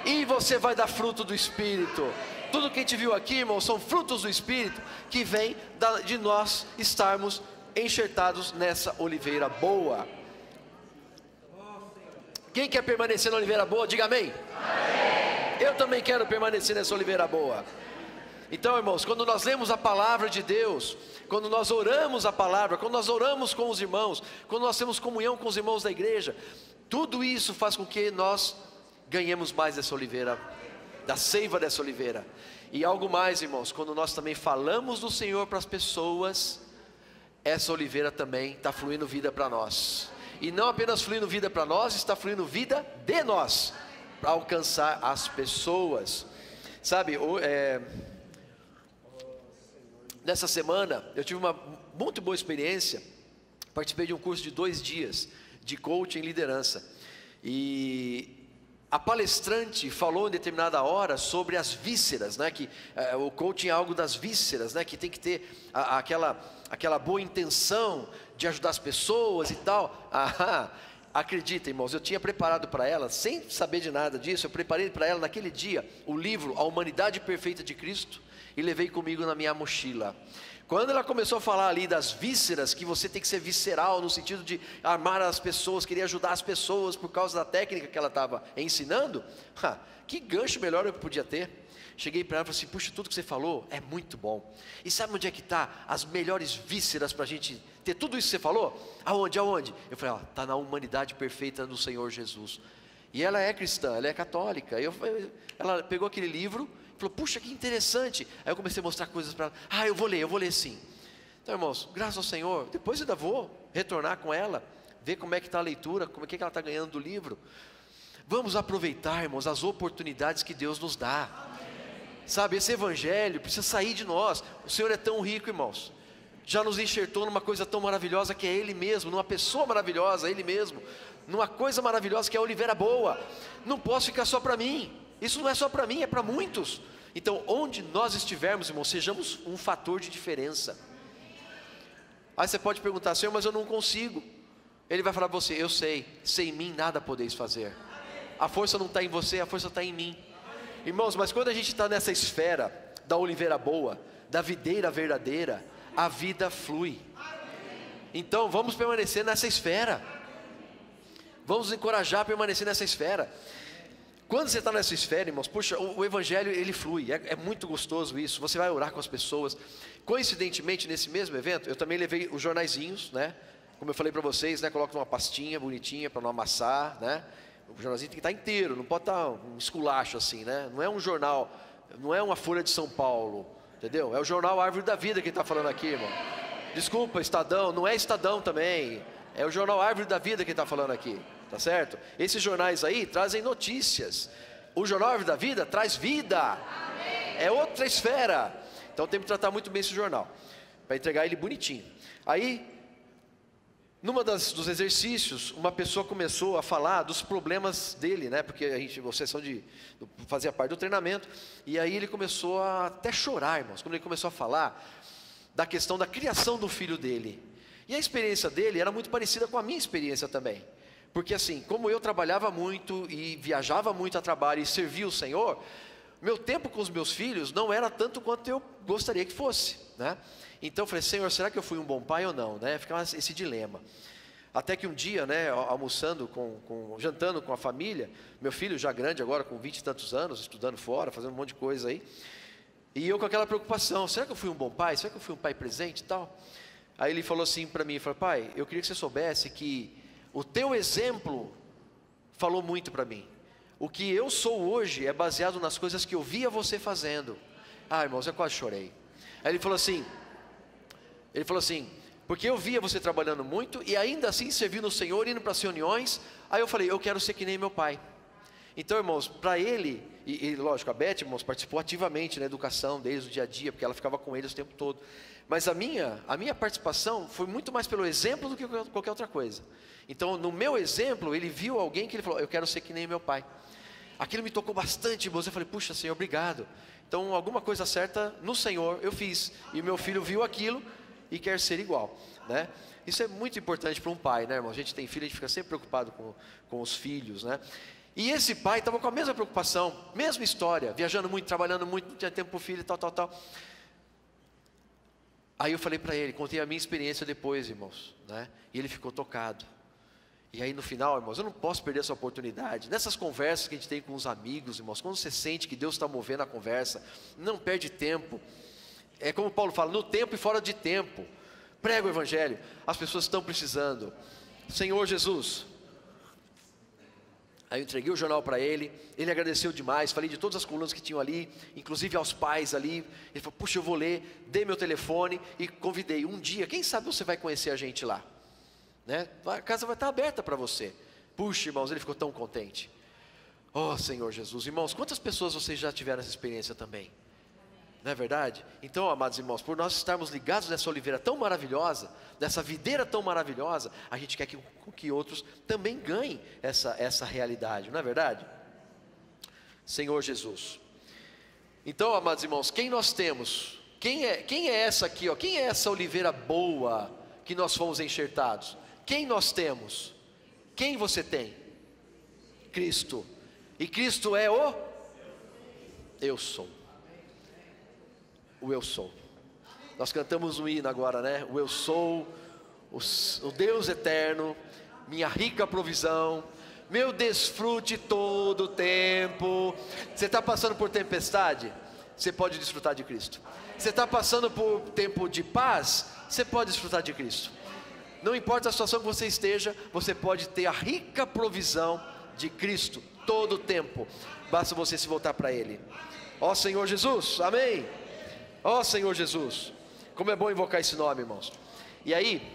E você vai dar fruto do Espírito. Tudo que a gente viu aqui, irmãos, são frutos do Espírito que vem de nós estarmos enxertados nessa oliveira boa. Quem quer permanecer na oliveira boa, diga amém. Amém. Eu também quero permanecer nessa oliveira boa. Então, irmãos, quando nós lemos a palavra de Deus, quando nós oramos a palavra, quando nós oramos com os irmãos, quando nós temos comunhão com os irmãos da igreja, tudo isso faz com que nós ganhemos mais dessa oliveira, da seiva dessa oliveira. E algo mais, irmãos, quando nós também falamos do Senhor para as pessoas, essa oliveira também está fluindo vida para nós. E não apenas fluindo vida para nós, está fluindo vida de nós, para alcançar as pessoas. Sabe, nessa semana eu tive uma muito boa experiência. Participei de um curso de 2 dias de coaching e liderança. E a palestrante falou em determinada hora sobre as vísceras, né? Que o coaching é algo das vísceras, né? Que tem que ter aquela boa intenção de ajudar as pessoas e tal. Acredita, irmãos, eu tinha preparado para ela, sem saber de nada disso, eu preparei para ela naquele dia o livro A Humanidade Perfeita de Cristo e levei comigo na minha mochila. Quando ela começou a falar ali das vísceras, que você tem que ser visceral no sentido de amar as pessoas, querer ajudar as pessoas por causa da técnica que ela estava ensinando, que gancho melhor eu podia ter. Cheguei para ela e falei assim, puxa, tudo que você falou é muito bom. E sabe onde é que está as melhores vísceras para a gente ter tudo isso que você falou? Aonde? Eu falei, está na humanidade perfeita do Senhor Jesus. E ela é cristã, ela é católica. Ela pegou aquele livro e falou, puxa, que interessante. Aí eu comecei a mostrar coisas para ela. Eu vou ler sim. Então, irmãos, graças ao Senhor, depois eu ainda vou retornar com ela, ver como é que está a leitura, como é que ela está ganhando do livro. Vamos aproveitar, irmãos, as oportunidades que Deus nos dá. Sabe, esse evangelho precisa sair de nós. O Senhor é tão rico, irmãos, já nos enxertou numa coisa tão maravilhosa que é Ele mesmo, numa pessoa maravilhosa, Ele mesmo, numa coisa maravilhosa que é a oliveira boa. Não posso ficar só para mim, isso não é só para mim, é para muitos. Então, onde nós estivermos, irmãos, sejamos um fator de diferença. Aí você pode perguntar, Senhor, mas eu não consigo. Ele vai falar para você, eu sei, sem mim nada podeis fazer. A força não está em você, a força está em mim. Irmãos, mas quando a gente está nessa esfera da oliveira boa, da videira verdadeira, a vida flui. Então vamos permanecer nessa esfera. Vamos encorajar a permanecer nessa esfera. Quando você está nessa esfera, irmãos, puxa, o evangelho ele flui, é muito gostoso isso. Você vai orar com as pessoas. Coincidentemente, nesse mesmo evento, eu também levei os jornaizinhos, né? Como eu falei para vocês, né? Coloca numa pastinha bonitinha para não amassar, né? O jornalzinho tem que estar inteiro, não pode estar um esculacho assim, né? Não é um jornal, não é uma Folha de São Paulo, entendeu? É o jornal Árvore da Vida que está falando aqui, irmão. Desculpa, Estadão, não é Estadão também. É o jornal Árvore da Vida que está falando aqui, tá certo? Esses jornais aí trazem notícias. O jornal Árvore da Vida traz vida. É outra esfera. Então tem que tratar muito bem esse jornal, para entregar ele bonitinho. Aí, dos exercícios, uma pessoa começou a falar dos problemas dele, né? Porque fazia parte do treinamento. E aí ele começou a até chorar, irmãos, quando ele começou a falar da questão da criação do filho dele. E a experiência dele era muito parecida com a minha experiência também. Porque assim, como eu trabalhava muito e viajava muito a trabalho e servia o Senhor, meu tempo com os meus filhos não era tanto quanto eu gostaria que fosse, né? Então eu falei, Senhor, será que eu fui um bom pai ou não, né? Ficava esse dilema. Até que um dia, né, jantando com a família, meu filho já grande agora, com 20 e tantos anos, estudando fora, fazendo um monte de coisa aí, e eu com aquela preocupação, será que eu fui um bom pai? Será que eu fui um pai presente e tal? Aí ele falou assim para mim, falou, pai, eu queria que você soubesse que o teu exemplo falou muito para mim. O que eu sou hoje é baseado nas coisas que eu via você fazendo. Irmãos, eu quase chorei. Aí ele falou assim, porque eu via você trabalhando muito e ainda assim servindo o Senhor, indo para as reuniões. Aí eu falei, eu quero ser que nem meu pai. Então, irmãos, para ele, e lógico, a Beth, irmãos, participou ativamente na educação deles, no dia a dia, porque ela ficava com eles o tempo todo. Mas a minha participação foi muito mais pelo exemplo do que qualquer outra coisa. Então, no meu exemplo, ele viu alguém que ele falou, eu quero ser que nem meu pai. Aquilo me tocou bastante, irmãos. Eu falei, puxa, Senhor, obrigado. Então, alguma coisa certa no Senhor eu fiz. E meu filho viu aquilo e quer ser igual, né? Isso é muito importante para um pai, né, irmão? A gente tem filho, a gente fica sempre preocupado com os filhos, né? E esse pai estava com a mesma preocupação, mesma história, viajando muito, trabalhando muito, não tinha tempo para o filho e tal. Aí eu falei para ele, contei a minha experiência depois, irmãos, né? E ele ficou tocado. E aí no final, irmãos, eu não posso perder essa oportunidade. Nessas conversas que a gente tem com os amigos, irmãos, quando você sente que Deus está movendo a conversa, não perde tempo. É como Paulo fala, no tempo e fora de tempo. Prega o evangelho, as pessoas estão precisando. Senhor Jesus. Aí eu entreguei o jornal para ele agradeceu demais, falei de todas as colunas que tinham ali, inclusive aos pais ali. Ele falou, puxa, eu vou ler, dei meu telefone e convidei. Um dia, quem sabe você vai conhecer a gente lá, né? A casa vai estar aberta para você. Puxa, irmãos, ele ficou tão contente. Oh, Senhor Jesus. Irmãos, quantas pessoas vocês já tiveram essa experiência também? Não é verdade? Então, amados irmãos, por nós estarmos ligados nessa oliveira tão maravilhosa, dessa videira tão maravilhosa, a gente quer que outros também ganhem essa realidade, não é verdade? Senhor Jesus. Então, amados irmãos, quem nós temos? Quem é essa aqui, ó? Quem é essa oliveira boa que nós fomos enxertados? Quem nós temos? Quem você tem? Cristo. E Cristo é o Eu Sou. O Eu Sou. Nós cantamos um hino agora, né? O Eu Sou, o Deus eterno, minha rica provisão, meu desfrute todo o tempo. Você está passando por tempestade? Você pode desfrutar de Cristo. Você está passando por tempo de paz? Você pode desfrutar de Cristo. Não importa a situação que você esteja, você pode ter a rica provisão de Cristo todo o tempo. Basta você se voltar para Ele. Ó Senhor Jesus, amém. Ó Senhor Jesus, como é bom invocar esse nome, irmãos. E aí,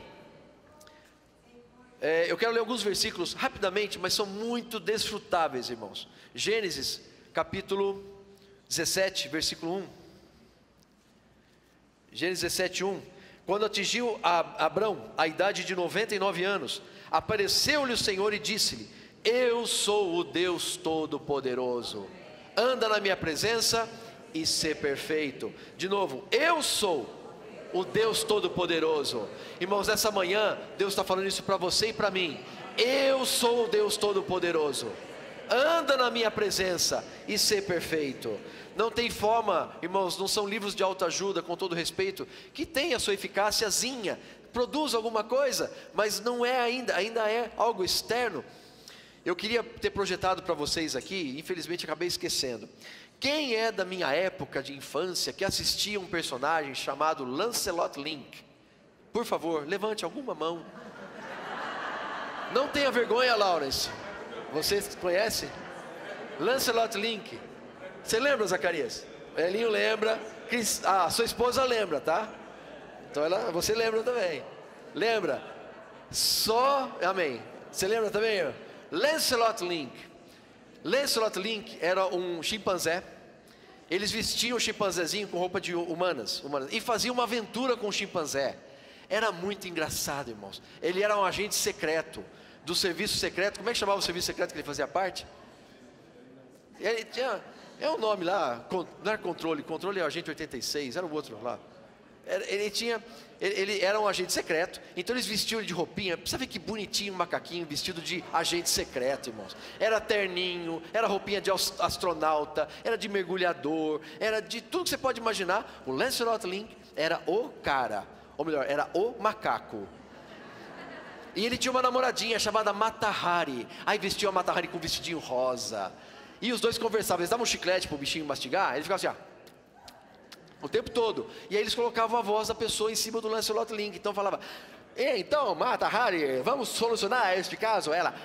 eu quero ler alguns versículos rapidamente, mas são muito desfrutáveis, irmãos. Gênesis, capítulo 17, versículo 1. Gênesis 17, 1. Quando atingiu Abrão a idade de 99 anos, apareceu-lhe o Senhor e disse-lhe, eu sou o Deus Todo-Poderoso, anda na minha presença e ser perfeito. De novo, eu sou o Deus Todo-Poderoso. Irmãos, nessa manhã Deus está falando isso para você e para mim. Eu sou o Deus Todo-Poderoso, anda na minha presença e ser perfeito. Não tem forma, irmãos, não são livros de autoajuda, com todo respeito, que tem a sua eficáciazinha, produz alguma coisa, mas não é ainda é algo externo. Eu queria ter projetado para vocês aqui, infelizmente acabei esquecendo. Quem é da minha época de infância que assistia um personagem chamado Lancelot Link? Por favor, levante alguma mão. Não tenha vergonha, Lawrence. Você conhece? Lancelot Link. Você lembra, Zacarias? Elinho lembra. Sua esposa lembra, tá? Então você lembra também. Lembra? Amém. Você lembra também? Lancelot Link. Lancelot Link era um chimpanzé. Eles vestiam o chimpanzézinho com roupa de humanas e faziam uma aventura com o chimpanzé. Era muito engraçado, irmãos. Ele era um agente secreto do serviço secreto. Como é que chamava o serviço secreto que ele fazia parte? Ele tinha um nome lá, não era controle é o agente 86, era o outro lá. Ele era um agente secreto, então eles vestiam ele de roupinha. Precisa ver que bonitinho um macaquinho vestido de agente secreto, irmãos. Era terninho, era roupinha de astronauta, era de mergulhador, era de tudo que você pode imaginar. O Lancelot Link era o cara, ou melhor, era o macaco. E ele tinha uma namoradinha chamada Mata Hari. Aí vestia a Mata Hari com um vestidinho rosa. E os dois conversavam, eles davam um chiclete para o bichinho mastigar, ele ficava assim, ó, o tempo todo. E aí eles colocavam a voz da pessoa em cima do Lancelot Link. Então falava, então Mata Hari, vamos solucionar este caso? Ela,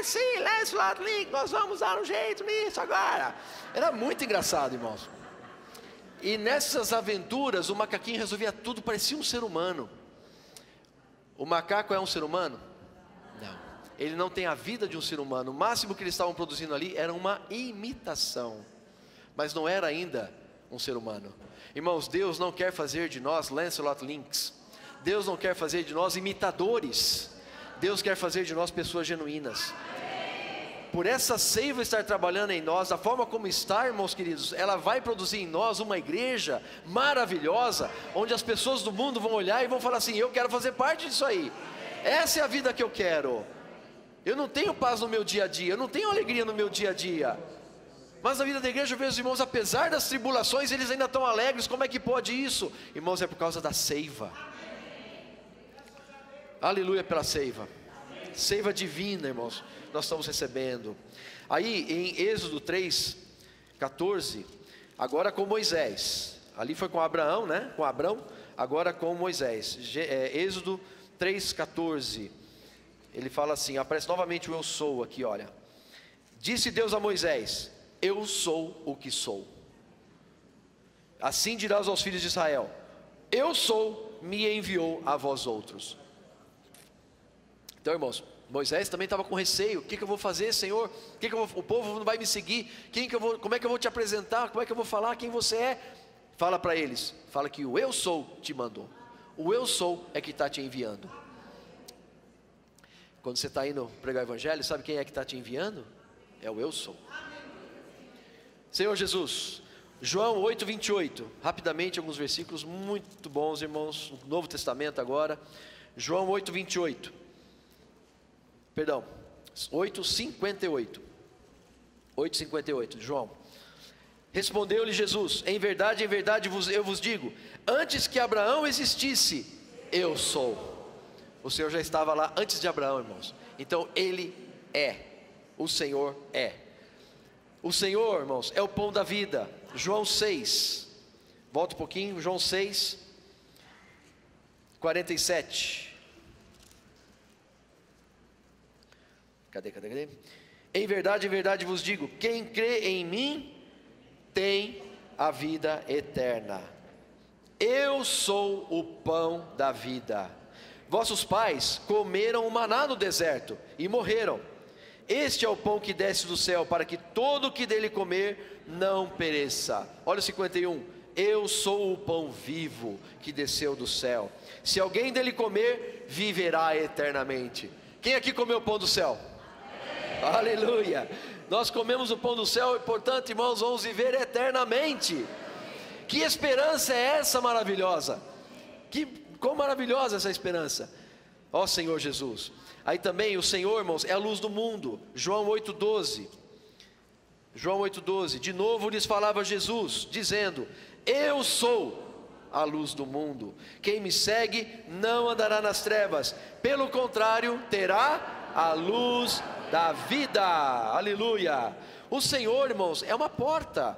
sim, Lancelot Link, nós vamos dar um jeito nisso agora. Era muito engraçado, irmãos. E nessas aventuras o macaquinho resolvia tudo, parecia um ser humano. O macaco é um ser humano? Não. Ele não tem a vida de um ser humano. O máximo que eles estavam produzindo ali era uma imitação, mas não era ainda um ser humano. Irmãos, Deus não quer fazer de nós Lancelot Links. Deus não quer fazer de nós imitadores. Deus quer fazer de nós pessoas genuínas. Por essa seiva estar trabalhando em nós, da forma como está, irmãos queridos, ela vai produzir em nós uma igreja maravilhosa, onde as pessoas do mundo vão olhar e vão falar assim, eu quero fazer parte disso aí. Essa é a vida que eu quero. Eu não tenho paz no meu dia a dia, eu não tenho alegria no meu dia a dia. Mas na vida da igreja eu vejo os irmãos, apesar das tribulações, eles ainda estão alegres. Como é que pode isso? Irmãos, é por causa da seiva. Aleluia pela seiva. Seiva divina, irmãos, nós estamos recebendo. Aí em Êxodo 3:14, agora com Moisés. Ali foi com Abraão, né? Com Abrão, agora com Moisés. Êxodo 3:14. Ele fala assim, aparece novamente o eu sou aqui, olha. Disse Deus a Moisés: eu sou o que sou. Assim dirás aos filhos de Israel: eu sou, me enviou a vós outros. Então, irmãos, Moisés também estava com receio. O que eu vou fazer, Senhor? O povo não vai me seguir. Como é que eu vou te apresentar? Como é que eu vou falar quem você é? Fala para eles, fala que o eu sou te mandou. O eu sou é que está te enviando. Quando você está indo pregar o evangelho, sabe quem é que está te enviando? É o eu sou. Senhor Jesus, João 8:28, rapidamente alguns versículos muito bons, irmãos, no Novo Testamento agora. João 8:28, perdão, 8:58, 8:58, João. Respondeu-lhe Jesus: em verdade eu vos digo, antes que Abraão existisse, eu sou. O Senhor já estava lá antes de Abraão, irmãos. Então Ele é, o Senhor é. O Senhor, irmãos, é o pão da vida. João 6, volta um pouquinho, João 6, 47. Cadê? Em verdade vos digo, quem crê em mim, tem a vida eterna. Eu sou o pão da vida. Vossos pais comeram o maná no deserto e morreram. Este é o pão que desce do céu, para que todo o que dele comer não pereça. Olha o 51. Eu sou o pão vivo que desceu do céu. Se alguém dele comer, viverá eternamente. Quem aqui comeu o pão do céu? Aleluia! Nós comemos o pão do céu e, portanto, irmãos, vamos viver eternamente. Que esperança é essa maravilhosa? Quão maravilhosa essa esperança, ó Senhor Jesus. Aí também o Senhor, irmãos, é a luz do mundo. João 8:12. João 8:12. De novo lhes falava Jesus, dizendo: eu sou a luz do mundo. Quem me segue não andará nas trevas, pelo contrário, terá a luz da vida. Aleluia. O Senhor, irmãos, é uma porta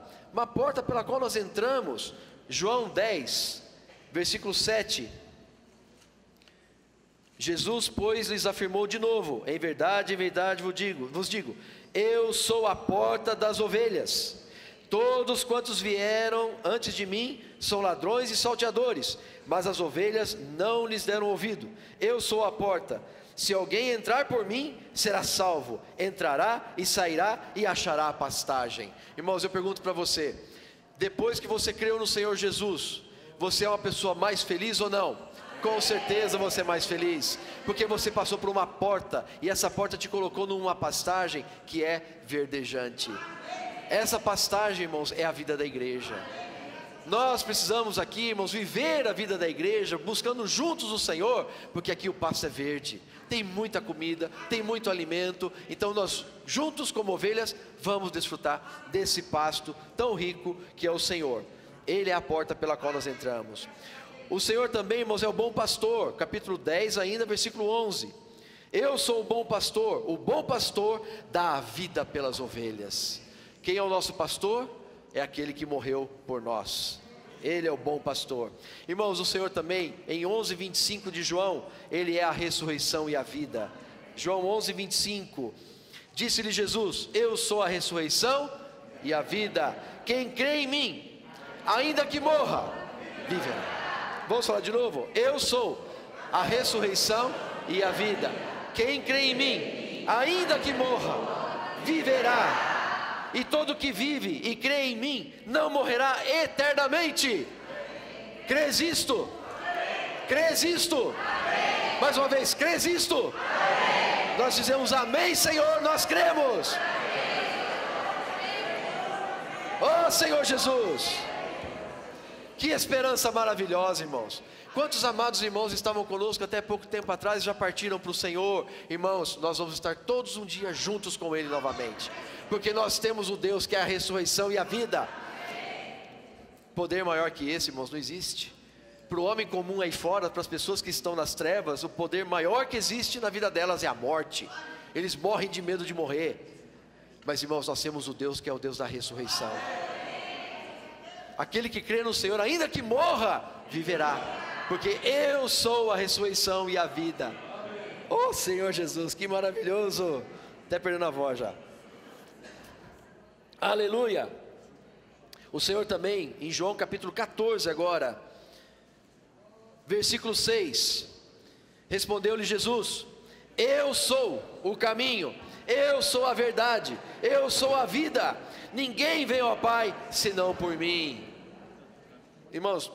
pela qual nós entramos. João 10, versículo 7. Jesus, pois, lhes afirmou de novo: em verdade vos digo, eu sou a porta das ovelhas. Todos quantos vieram antes de mim são ladrões e salteadores, mas as ovelhas não lhes deram ouvido. Eu sou a porta. Se alguém entrar por mim, será salvo. Entrará e sairá e achará a pastagem. Irmãos, eu pergunto para você: depois que você creu no Senhor Jesus, você é uma pessoa mais feliz ou não? Com certeza você é mais feliz, porque você passou por uma porta, e essa porta te colocou numa pastagem que é verdejante. Essa pastagem, irmãos, é a vida da igreja. Nós precisamos aqui, irmãos, viver a vida da igreja, buscando juntos o Senhor, porque aqui o pasto é verde, tem muita comida, tem muito alimento. Então nós, juntos como ovelhas, vamos desfrutar desse pasto tão rico que é o Senhor. Ele é a porta pela qual nós entramos. O Senhor também, irmãos, é o bom pastor. Capítulo 10 ainda, versículo 11. Eu sou o bom pastor dá a vida pelas ovelhas. Quem é o nosso pastor? É aquele que morreu por nós. Ele é o bom pastor. Irmãos, o Senhor também, em 11:25 de João, Ele é a ressurreição e a vida. João 11:25, disse-lhe Jesus: eu sou a ressurreição e a vida. Quem crê em mim, ainda que morra, viverá. Vamos falar de novo? Eu sou a ressurreição e a vida. Quem crê em mim, ainda que morra, viverá. E todo que vive e crê em mim não morrerá eternamente. Crês isto? Crês isto? Mais uma vez, crês isto? Nós dizemos amém, Senhor, nós cremos. Oh Senhor Jesus, que esperança maravilhosa, irmãos. Quantos amados irmãos estavam conosco até pouco tempo atrás e já partiram para o Senhor? Irmãos, nós vamos estar todos um dia juntos com Ele novamente, porque nós temos o Deus que é a ressurreição e a vida. Poder maior que esse, irmãos, não existe. para o homem comum aí fora, para as pessoas que estão nas trevas, o poder maior que existe na vida delas é a morte. Eles morrem de medo de morrer. Mas irmãos, nós temos o Deus que é o Deus da ressurreição. Aquele que crê no Senhor, ainda que morra, viverá, porque eu sou a ressurreição e a vida. Oh Senhor Jesus, que maravilhoso. Até perdendo a voz já. Aleluia. O Senhor também, em João capítulo 14 agora, versículo 6, respondeu-lhe Jesus: eu sou o caminho, eu sou a verdade, eu sou a vida, ninguém vem ao Pai senão por mim. Irmãos,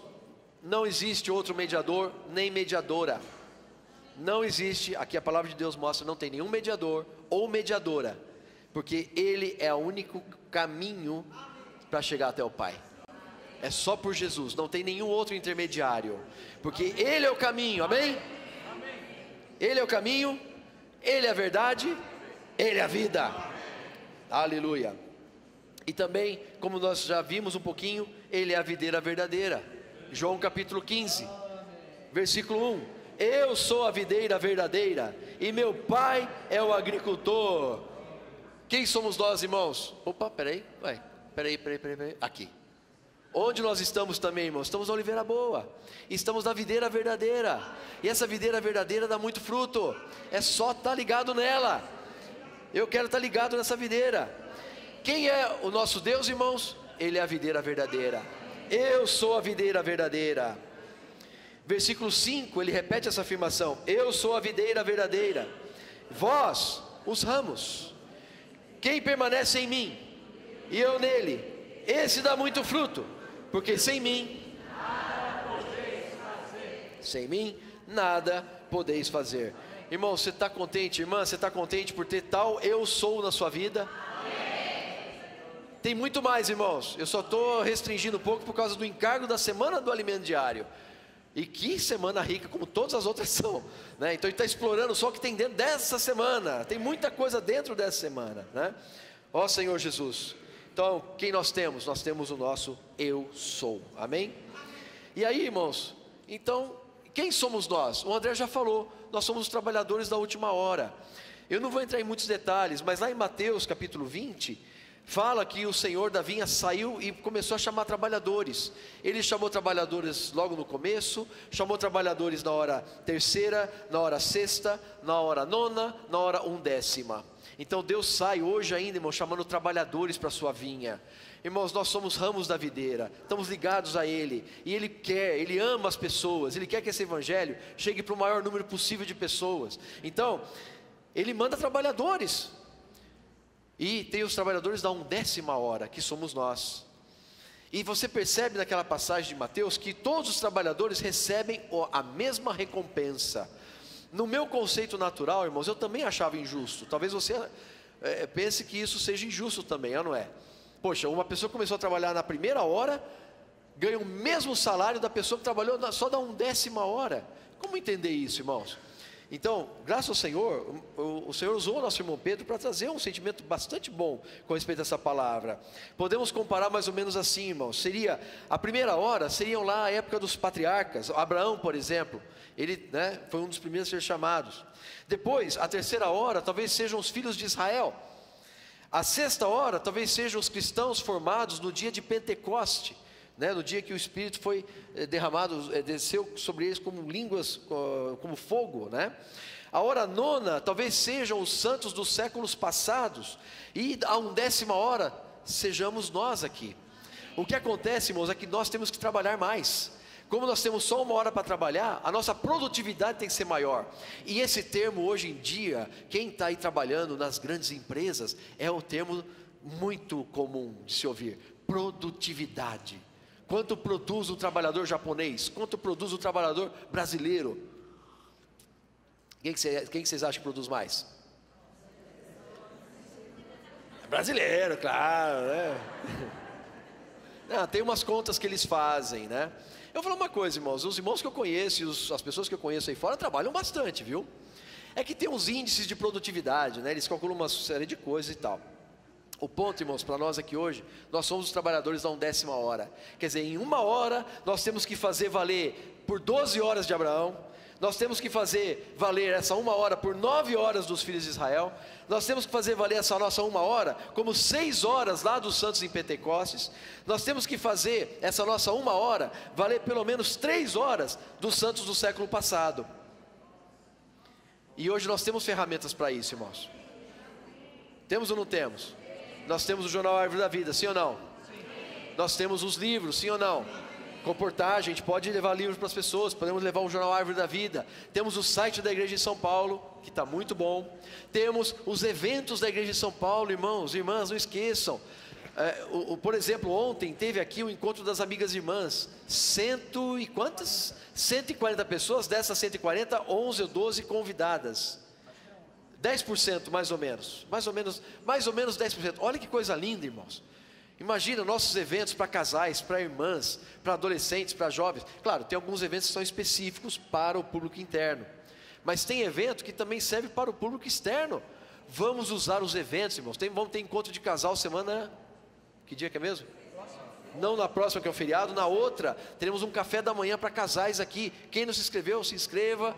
não existe outro mediador nem mediadora. Não existe, aqui a palavra de Deus mostra, não tem nenhum mediador ou mediadora, porque Ele é o único caminho para chegar até o Pai. É só por Jesus, não tem nenhum outro intermediário, porque Ele é o caminho, amém? Ele é o caminho, Ele é a verdade, Ele é a vida. Aleluia. E também, como nós já vimos um pouquinho, Ele é a videira verdadeira. João capítulo 15, versículo 1: eu sou a videira verdadeira e meu Pai é o agricultor. Quem somos nós, irmãos? Opa, peraí, aqui. Onde nós estamos também, irmãos? Estamos na oliveira boa, estamos na videira verdadeira, e essa videira verdadeira dá muito fruto, é só estar ligado nela. Eu quero estar ligado nessa videira. Quem é o nosso Deus, irmãos? Ele é a videira verdadeira. Eu sou a videira verdadeira. Versículo 5, ele repete essa afirmação: eu sou a videira verdadeira, vós os ramos. Quem permanece em mim e eu nele, esse dá muito fruto, porque sem mim nada podeis fazer. Irmão, você está contente? Irmã, você está contente por ter tal eu sou na sua vida? Tem muito mais, irmãos. Eu só estou restringindo um pouco por causa do encargo da semana do alimento diário. E que semana rica, como todas as outras são, né? Então ele está explorando só o que tem dentro dessa semana. Tem muita coisa dentro dessa semana, né? Ó Senhor Jesus. Então, quem nós temos? Nós temos o nosso eu sou, amém? E aí, irmãos, então, quem somos nós? O André já falou, nós somos os trabalhadores da última hora. Eu não vou entrar em muitos detalhes, mas lá em Mateus capítulo 20... fala que o Senhor da vinha saiu e começou a chamar trabalhadores. Ele chamou trabalhadores logo no começo, chamou trabalhadores na hora terceira, na hora sexta, na hora nona, na hora 1/10. Então Deus sai hoje ainda, irmão, chamando trabalhadores para a sua vinha. Irmãos, nós somos ramos da videira, estamos ligados a Ele, e Ele quer, Ele ama as pessoas, Ele quer que esse evangelho chegue para o maior número possível de pessoas. Então, Ele manda trabalhadores. E tem os trabalhadores da 1/10, que somos nós. E você percebe naquela passagem de Mateus que todos os trabalhadores recebem a mesma recompensa. No meu conceito natural, irmãos, eu também achava injusto. Talvez você pense que isso seja injusto também, não é? Poxa, uma pessoa que começou a trabalhar na primeira hora ganha o mesmo salário da pessoa que trabalhou só da 1/10. Como entender isso, irmãos? Então, graças ao Senhor, o Senhor usou o nosso irmão Pedro para trazer um sentimento bastante bom com respeito a essa palavra. Podemos comparar mais ou menos assim, irmãos. Seria, a primeira hora, seriam lá a época dos patriarcas. Abraão, por exemplo, ele, né, foi um dos primeiros a ser chamados. Depois, a terceira hora, talvez sejam os filhos de Israel. A sexta hora, talvez sejam os cristãos formados no dia de Pentecoste, né, no dia que o Espírito foi derramado, desceu sobre eles como línguas, como fogo, né? A hora nona, talvez sejam os santos dos séculos passados, e a 1/10 sejamos nós aqui. O que acontece, irmãos, é que nós temos que trabalhar mais. Como nós temos só 1 hora para trabalhar, a nossa produtividade tem que ser maior. E esse termo hoje em dia, quem está aí trabalhando nas grandes empresas, é um termo muito comum de se ouvir: produtividade. Quanto produz o trabalhador japonês? Quanto produz o trabalhador brasileiro? Quem que vocês acham que produz mais? Brasileiro, claro, né? Não, tem umas contas que eles fazem, né? Eu vou falar uma coisa, irmãos. Os irmãos que eu conheço e as pessoas que eu conheço aí fora trabalham bastante, viu? É que tem uns índices de produtividade, né? Eles calculam uma série de coisas e tal. O ponto, irmãos, para nós aqui hoje, nós somos os trabalhadores da 1/10 hora. Quer dizer, em 1 hora, nós temos que fazer valer por 12 horas de Abraão. Nós temos que fazer valer essa 1 hora por 9 horas dos filhos de Israel. Nós temos que fazer valer essa nossa 1 hora como 6 horas lá dos santos em Pentecostes. Nós temos que fazer essa nossa 1 hora valer pelo menos 3 horas dos santos do século passado. E hoje nós temos ferramentas para isso, irmãos. Temos ou não temos? Nós temos o Jornal Árvore da Vida, sim ou não? Sim. Nós temos os livros, sim ou não? Comportagem, a gente pode levar livros para as pessoas, podemos levar o Jornal Árvore da Vida. Temos o site da Igreja de São Paulo, que está muito bom. Temos os eventos da Igreja de São Paulo, irmãos, irmãs, não esqueçam. Por exemplo, ontem teve aqui o encontro das amigas irmãs. 140 pessoas, dessas 140, 11 ou 12 convidadas. 10% mais ou menos 10%. Olha que coisa linda, irmãos. Imagina nossos eventos para casais, para irmãs, para adolescentes, para jovens. Claro, tem alguns eventos que são específicos para o público interno, mas tem evento que também serve para o público externo. Vamos usar os eventos, irmãos. Vamos ter encontro de casal semana... Que dia que é mesmo? Não na próxima, que é o feriado. Na outra, teremos um café da manhã para casais aqui. Quem não se inscreveu, se inscreva.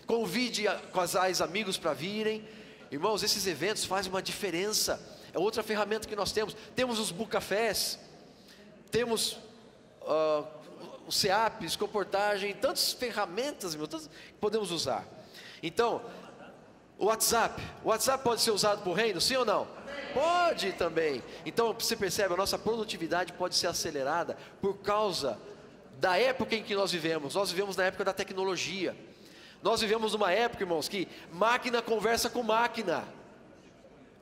Convide casais, amigos para virem. Irmãos, esses eventos fazem uma diferença. É outra ferramenta que nós temos. Temos os book cafés, temos os CEAPs, comportagem, tantas ferramentas, irmãos, tantas que podemos usar. Então, o WhatsApp pode ser usado para o reino, sim ou não? Pode também. Então você percebe, a nossa produtividade pode ser acelerada por causa da época em que nós vivemos. Nós vivemos na época da tecnologia. Nós vivemos numa época, irmãos, que máquina conversa com máquina.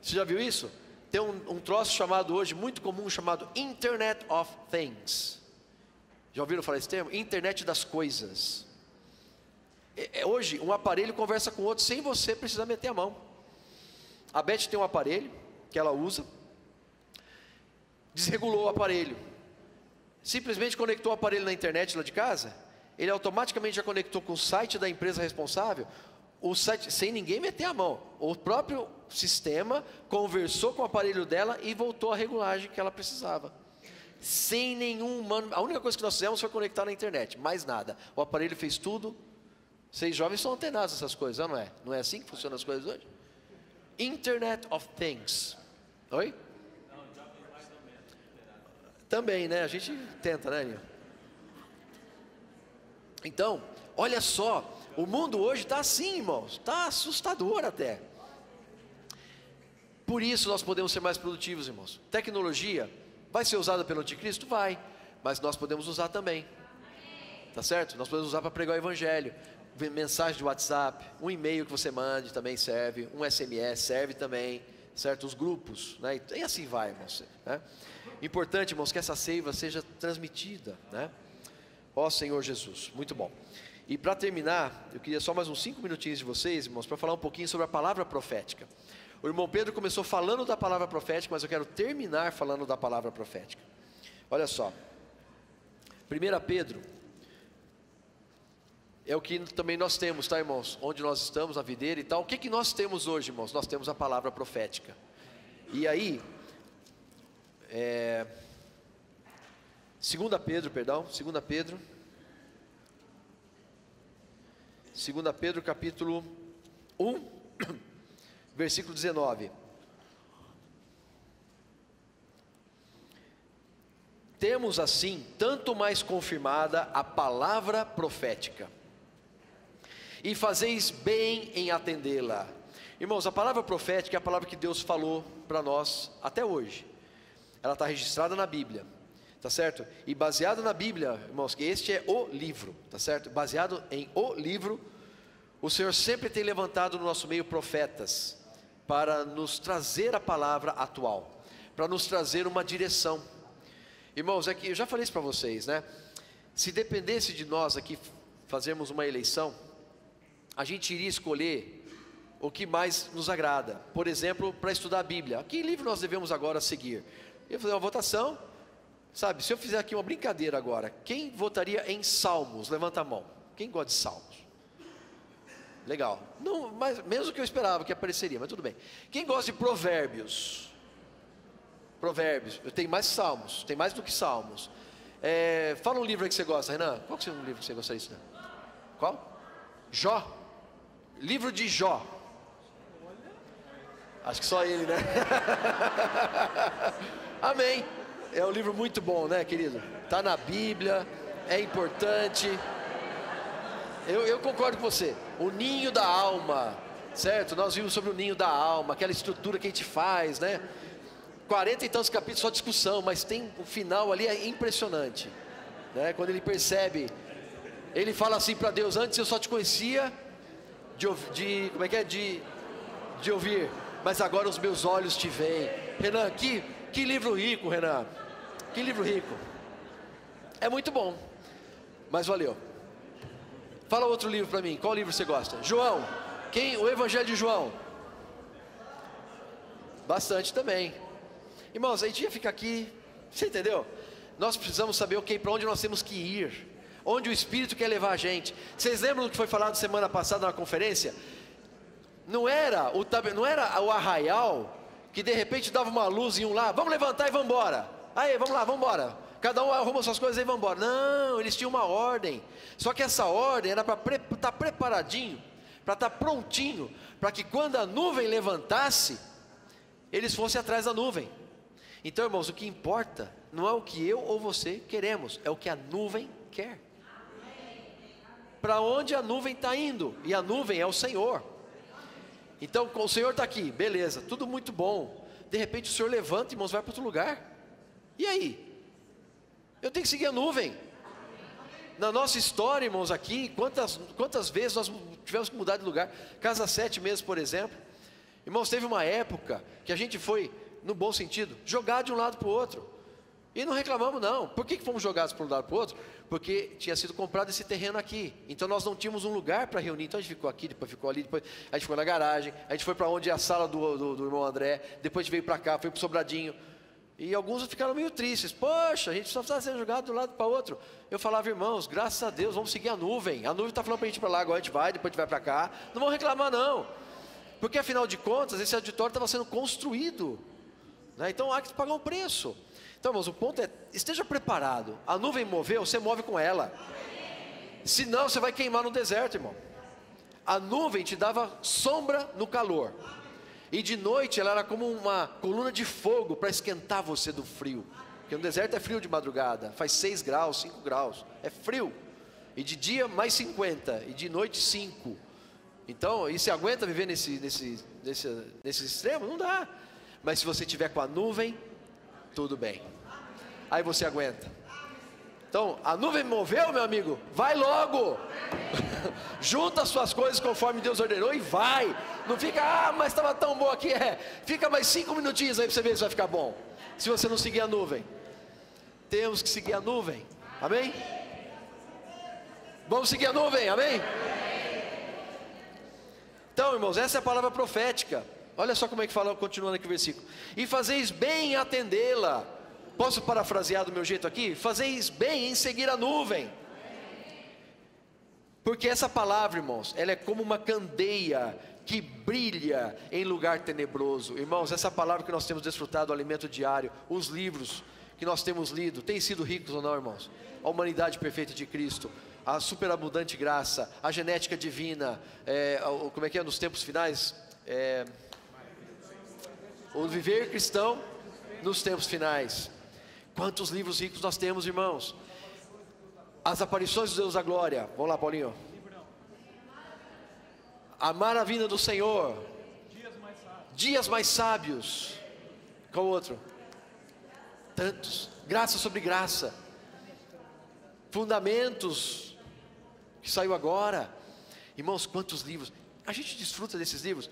Você já viu isso? Tem um troço chamado hoje, muito comum, chamado Internet of Things. Já ouviram falar esse termo? Internet das coisas. Hoje, um aparelho conversa com o outro sem você precisar meter a mão. A Beth tem um aparelho que ela usa, desregulou o aparelho, simplesmente conectou o aparelho na internet lá de casa, ele automaticamente já conectou com o site da empresa responsável, o site, sem ninguém meter a mão. O próprio sistema conversou com o aparelho dela e voltou à regulagem que ela precisava, sem nenhum humano. A única coisa que nós fizemos foi conectar na internet, mais nada. O aparelho fez tudo. Vocês jovens são antenados essas coisas, não é? Não é assim que funcionam as coisas hoje? Internet of Things. Oi? Também, né? A gente tenta, né, Nil? Então, olha só, o mundo hoje está assim, irmãos, está assustador até. Por isso nós podemos ser mais produtivos, irmãos. Tecnologia vai ser usada pelo anticristo? Vai, mas nós podemos usar também. Tá certo? Nós podemos usar para pregar o evangelho. Mensagem de WhatsApp, um e-mail que você mande também serve, um SMS serve também, certo? Os grupos, né? E assim vai, irmãos, né? Importante, irmãos, que essa seiva seja transmitida, né? Ó Senhor Jesus, muito bom. E para terminar, eu queria só mais uns 5 minutinhos de vocês, irmãos, para falar um pouquinho sobre a palavra profética. O irmão Pedro começou falando da palavra profética, mas eu quero terminar falando da palavra profética. Olha só, 1 Pedro é o que também nós temos, tá, irmãos? Onde nós estamos, na videira e tal. O que nós temos hoje, irmãos? Nós temos a palavra profética. E aí, 2 Pedro capítulo 1, versículo 19. Temos assim, tanto mais confirmada a palavra profética, e fazeis bem em atendê-la. Irmãos, a palavra profética é a palavra que Deus falou para nós até hoje. Ela está registrada na Bíblia, tá certo? E baseado na Bíblia, irmãos, que este é o livro, tá certo? Baseado em o livro, o Senhor sempre tem levantado no nosso meio profetas para nos trazer a palavra atual, para nos trazer uma direção. Irmãos, é que eu já falei isso para vocês, né? Se dependesse de nós aqui fazermos uma eleição, a gente iria escolher o que mais nos agrada. Por exemplo, para estudar a Bíblia, que livro nós devemos agora seguir? Eu ia fazer uma votação, sabe? Se eu fizer aqui uma brincadeira agora, quem votaria em Salmos? Levanta a mão. Quem gosta de Salmos? Legal. Não, mas menos do que eu esperava que apareceria, mas tudo bem. Quem gosta de Provérbios? Provérbios. Eu tenho mais Salmos, tem mais do que Salmos. Fala um livro aí que você gosta, Renan. Qual que é um livro que você gostaria de estudar? Qual? Jó. Livro de Jó. Acho que só ele, né? Amém. É um livro muito bom, né, querido? Está na Bíblia, é importante. Eu concordo com você. O ninho da alma, certo? Nós vimos sobre o ninho da alma, aquela estrutura que a gente faz, né? 40 e tantos capítulos só discussão, mas tem o final ali, é impressionante, né? Quando ele percebe, ele fala assim para Deus: antes eu só te conhecia de ouvir, mas agora os meus olhos te veem. Renan, que livro rico, Renan. Que livro rico. É muito bom, mas valeu. Fala outro livro para mim. Qual livro você gosta? João. O Evangelho de João. Bastante também. Irmãos, a gente ia ficar aqui, você entendeu? Nós precisamos saber, para onde nós temos que ir, onde o Espírito quer levar a gente. Vocês lembram do que foi falado semana passada na conferência? Não era o arraial que de repente dava uma luz em um lá, vamos levantar e vamos embora. Aí, vamos lá, vamos embora. Cada um arruma suas coisas e vamos embora. Não, eles tinham uma ordem. Só que essa ordem era para estar preparadinho, para estar prontinho, para que quando a nuvem levantasse, eles fossem atrás da nuvem. Então, irmãos, o que importa não é o que eu ou você queremos, é o que a nuvem quer. Para onde a nuvem está indo? E a nuvem é o Senhor. Então, o Senhor está aqui, beleza, tudo muito bom. De repente o Senhor levanta, irmãos, vai para outro lugar. E aí? Eu tenho que seguir a nuvem. Na nossa história, irmãos, aqui, quantas vezes nós tivemos que mudar de lugar? Casa 7 mesmo, por exemplo. Irmãos, teve uma época que a gente foi, no bom sentido, jogar de um lado para o outro. E não reclamamos não. Por que fomos jogados para um lado para o outro? Porque tinha sido comprado esse terreno aqui. Então nós não tínhamos um lugar para reunir. Então a gente ficou aqui, depois ficou ali, depois a gente ficou na garagem. A gente foi para onde é a sala do irmão André. Depois a gente veio para cá, foi para o Sobradinho. E alguns ficaram meio tristes. Poxa, a gente só está sendo jogado de um lado para o outro. Eu falava, irmãos, graças a Deus, vamos seguir a nuvem. A nuvem está falando para a gente ir para lá, agora a gente vai, depois a gente vai para cá. Não vamos reclamar não. Porque afinal de contas, esse auditório estava sendo construído, né? Então há que pagar um preço. Então, irmãos, o ponto é, esteja preparado. A nuvem moveu, você move com ela. Senão você vai queimar no deserto, irmão. A nuvem te dava sombra no calor. E de noite ela era como uma coluna de fogo para esquentar você do frio. Porque no deserto é frio de madrugada, faz 6 graus, 5 graus, é frio. E de dia mais 50, e de noite 5. Então, e se aguenta viver nesse extremo? Não dá. Mas se você tiver com a nuvem, tudo bem. Aí você aguenta. Então, a nuvem moveu, meu amigo, vai logo. Junta as suas coisas conforme Deus ordenou e vai. Não fica, mas estava tão bom aqui. Fica mais 5 minutinhos aí para você ver se vai ficar bom. Se você não seguir a nuvem. Temos que seguir a nuvem. Amém? Vamos seguir a nuvem, amém? Então, irmãos, essa é a palavra profética. Olha só como é que fala, continuando aqui o versículo. E fazeis bem em atendê-la. Posso parafrasear do meu jeito aqui? Fazeis bem em seguir a nuvem. Porque essa palavra, irmãos, ela é como uma candeia que brilha em lugar tenebroso. Irmãos, essa palavra que nós temos desfrutado, o alimento diário, os livros que nós temos lido, têm sido ricos ou não, irmãos? A humanidade perfeita de Cristo, a superabundante graça, a genética divina, como é que é nos tempos finais? O viver cristão nos tempos finais. Quantos livros ricos nós temos, irmãos? As aparições de Deus da glória. Vamos lá, Paulinho. Amar a vinda do Senhor. Dias mais sábios. Qual outro? Tantos. Graça sobre graça. Fundamentos. Que saiu agora. Irmãos, quantos livros. A gente desfruta desses livros.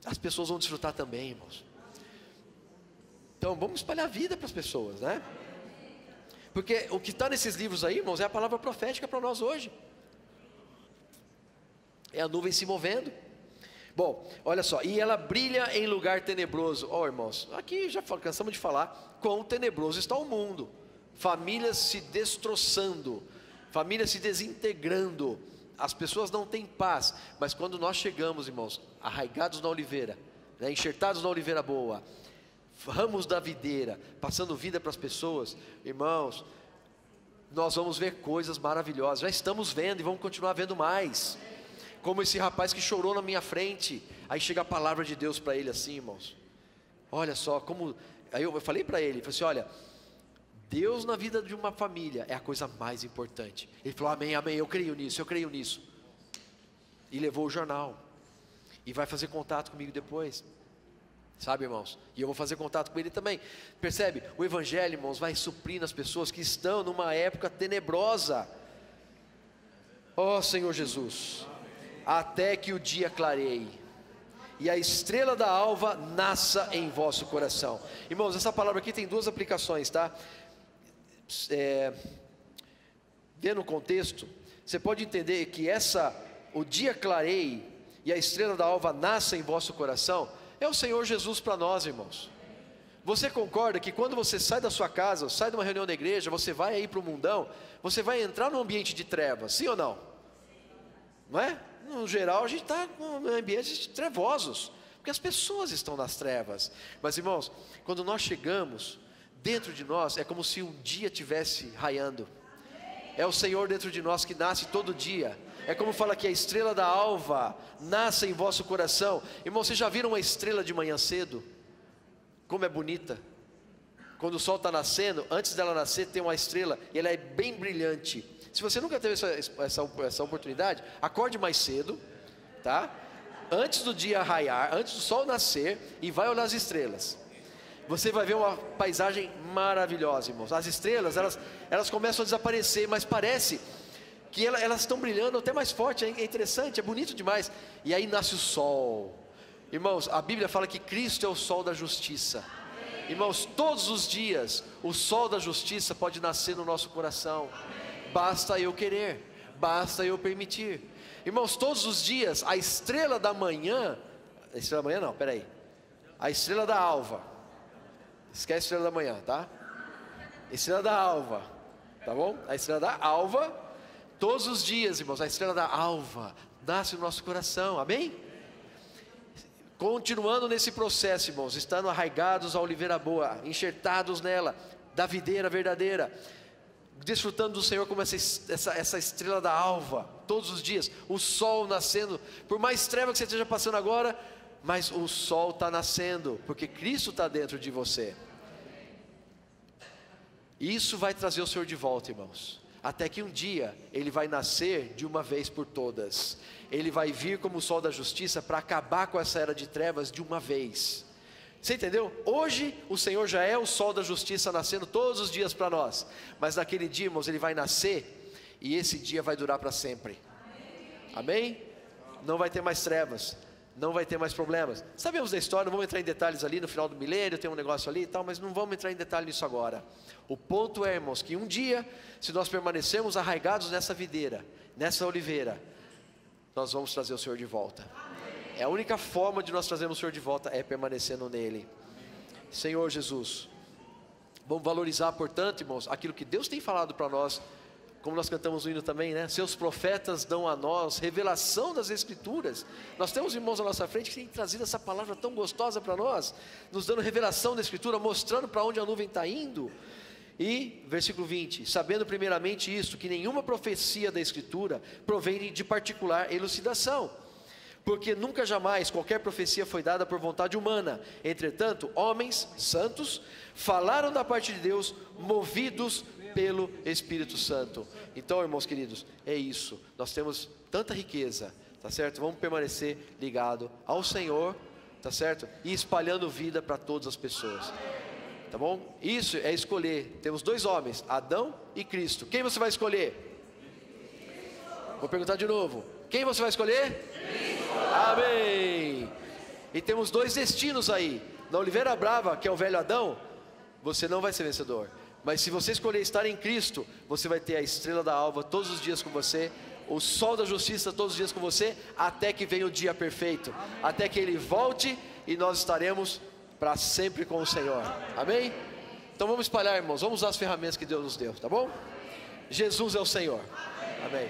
As pessoas vão desfrutar também, irmãos. Então vamos espalhar a vida para as pessoas, né? Porque o que está nesses livros aí, irmãos, é a palavra profética para nós hoje. É a nuvem se movendo. Bom, olha só, e ela brilha em lugar tenebroso. Irmãos, aqui já cansamos de falar, quão tenebroso está o mundo. Famílias se destroçando, famílias se desintegrando, as pessoas não têm paz. Mas quando nós chegamos, irmãos, arraigados na oliveira, né, enxertados na oliveira boa, ramos da videira, passando vida para as pessoas, irmãos, nós vamos ver coisas maravilhosas. Já estamos vendo e vamos continuar vendo mais. Como esse rapaz que chorou na minha frente, aí chega a palavra de Deus para ele assim, irmãos. Olha só como, aí eu falei para ele, falei assim, olha, Deus na vida de uma família é a coisa mais importante. Ele falou, amém, amém, eu creio nisso. E levou o jornal. E vai fazer contato comigo depois. Sabe, irmãos? E eu vou fazer contato com ele também. Percebe? O evangelho, irmãos, vai suprindo as pessoas que estão numa época tenebrosa. Ó Senhor Jesus, até que o dia clareie e a estrela da alva nasça em vosso coração. Irmãos, essa palavra aqui tem duas aplicações, tá? Vendo o contexto, você pode entender que o dia clareie e a estrela da alva nasça em vosso coração, é o Senhor Jesus para nós, irmãos. Você concorda que quando você sai da sua casa, sai de uma reunião da igreja, você vai aí para o mundão, você vai entrar num ambiente de trevas, sim ou não? Não é? No geral a gente está em ambientes trevosos, porque as pessoas estão nas trevas. Mas irmãos, quando nós chegamos, dentro de nós é como se um dia estivesse raiando. É o Senhor dentro de nós que nasce todo dia. É como fala que a estrela da alva nasce em vosso coração. Irmão, vocês já viram uma estrela de manhã cedo? Como é bonita. Quando o sol está nascendo, antes dela nascer tem uma estrela e ela é bem brilhante. Se você nunca teve essa oportunidade, acorde mais cedo, tá? Antes do dia raiar, antes do sol nascer, e vai olhar as estrelas. Você vai ver uma paisagem maravilhosa, irmãos. As estrelas, elas começam a desaparecer, mas parece que elas estão brilhando até mais forte. É interessante, é bonito demais. E aí nasce o sol. Irmãos, a Bíblia fala que Cristo é o sol da justiça. Irmãos, todos os dias o sol da justiça pode nascer no nosso coração. Basta eu querer, basta eu permitir. Irmãos, todos os dias a estrela da manhã, a estrela da manhã não, peraí, a estrela da alva, esquece a estrela da manhã, tá? Estrela da alva, tá bom? A estrela da alva, todos os dias, irmãos, a estrela da alva nasce no nosso coração, amém? Continuando nesse processo, irmãos, estando arraigados à oliveira boa, enxertados nela, da videira verdadeira, desfrutando do Senhor como essa estrela da alva, todos os dias, o sol nascendo, por mais treva que você esteja passando agora, mas o sol está nascendo, porque Cristo está dentro de você. E isso vai trazer o Senhor de volta, irmãos, até que um dia Ele vai nascer de uma vez por todas. Ele vai vir como o sol da justiça para acabar com essa era de trevas de uma vez. Você entendeu? Hoje o Senhor já é o sol da justiça nascendo todos os dias para nós, mas naquele dia, irmãos, Ele vai nascer e esse dia vai durar para sempre. Amém? Não vai ter mais trevas, não vai ter mais problemas. Sabemos da história, não vamos entrar em detalhes ali no final do milênio, tem um negócio ali e tal, mas não vamos entrar em detalhe nisso agora. O ponto é, irmãos, que um dia, se nós permanecermos arraigados nessa videira, nessa oliveira, nós vamos trazer o Senhor de volta. É a única forma de nós trazermos o Senhor de volta é permanecendo nele. Senhor Jesus, vamos valorizar, portanto, irmãos, aquilo que Deus tem falado para nós, como nós cantamos no hino também, né? Seus profetas dão a nós revelação das Escrituras. Nós temos irmãos à nossa frente que têm trazido essa palavra tão gostosa para nós, nos dando revelação da Escritura, mostrando para onde a nuvem está indo. E, versículo 20, sabendo primeiramente isto, que nenhuma profecia da Escritura provém de particular elucidação, porque nunca jamais qualquer profecia foi dada por vontade humana. Entretanto, homens santos falaram da parte de Deus, movidos pelo Espírito Santo. Então, irmãos queridos, é isso. Nós temos tanta riqueza, tá certo? Vamos permanecer ligado ao Senhor, tá certo? E espalhando vida para todas as pessoas. Tá bom? Isso é escolher. Temos dois homens, Adão e Cristo. Quem você vai escolher? Vou perguntar de novo. Quem você vai escolher? Cristo. Amém. E temos dois destinos aí. Na oliveira brava, que é o velho Adão, você não vai ser vencedor. Mas se você escolher estar em Cristo, você vai ter a estrela da alva todos os dias com você, o sol da justiça todos os dias com você, até que venha o dia perfeito, até que Ele volte e nós estaremos para sempre com o Senhor. Amém? Então vamos espalhar, irmãos, vamos usar as ferramentas que Deus nos deu, tá bom? Jesus é o Senhor. Amém.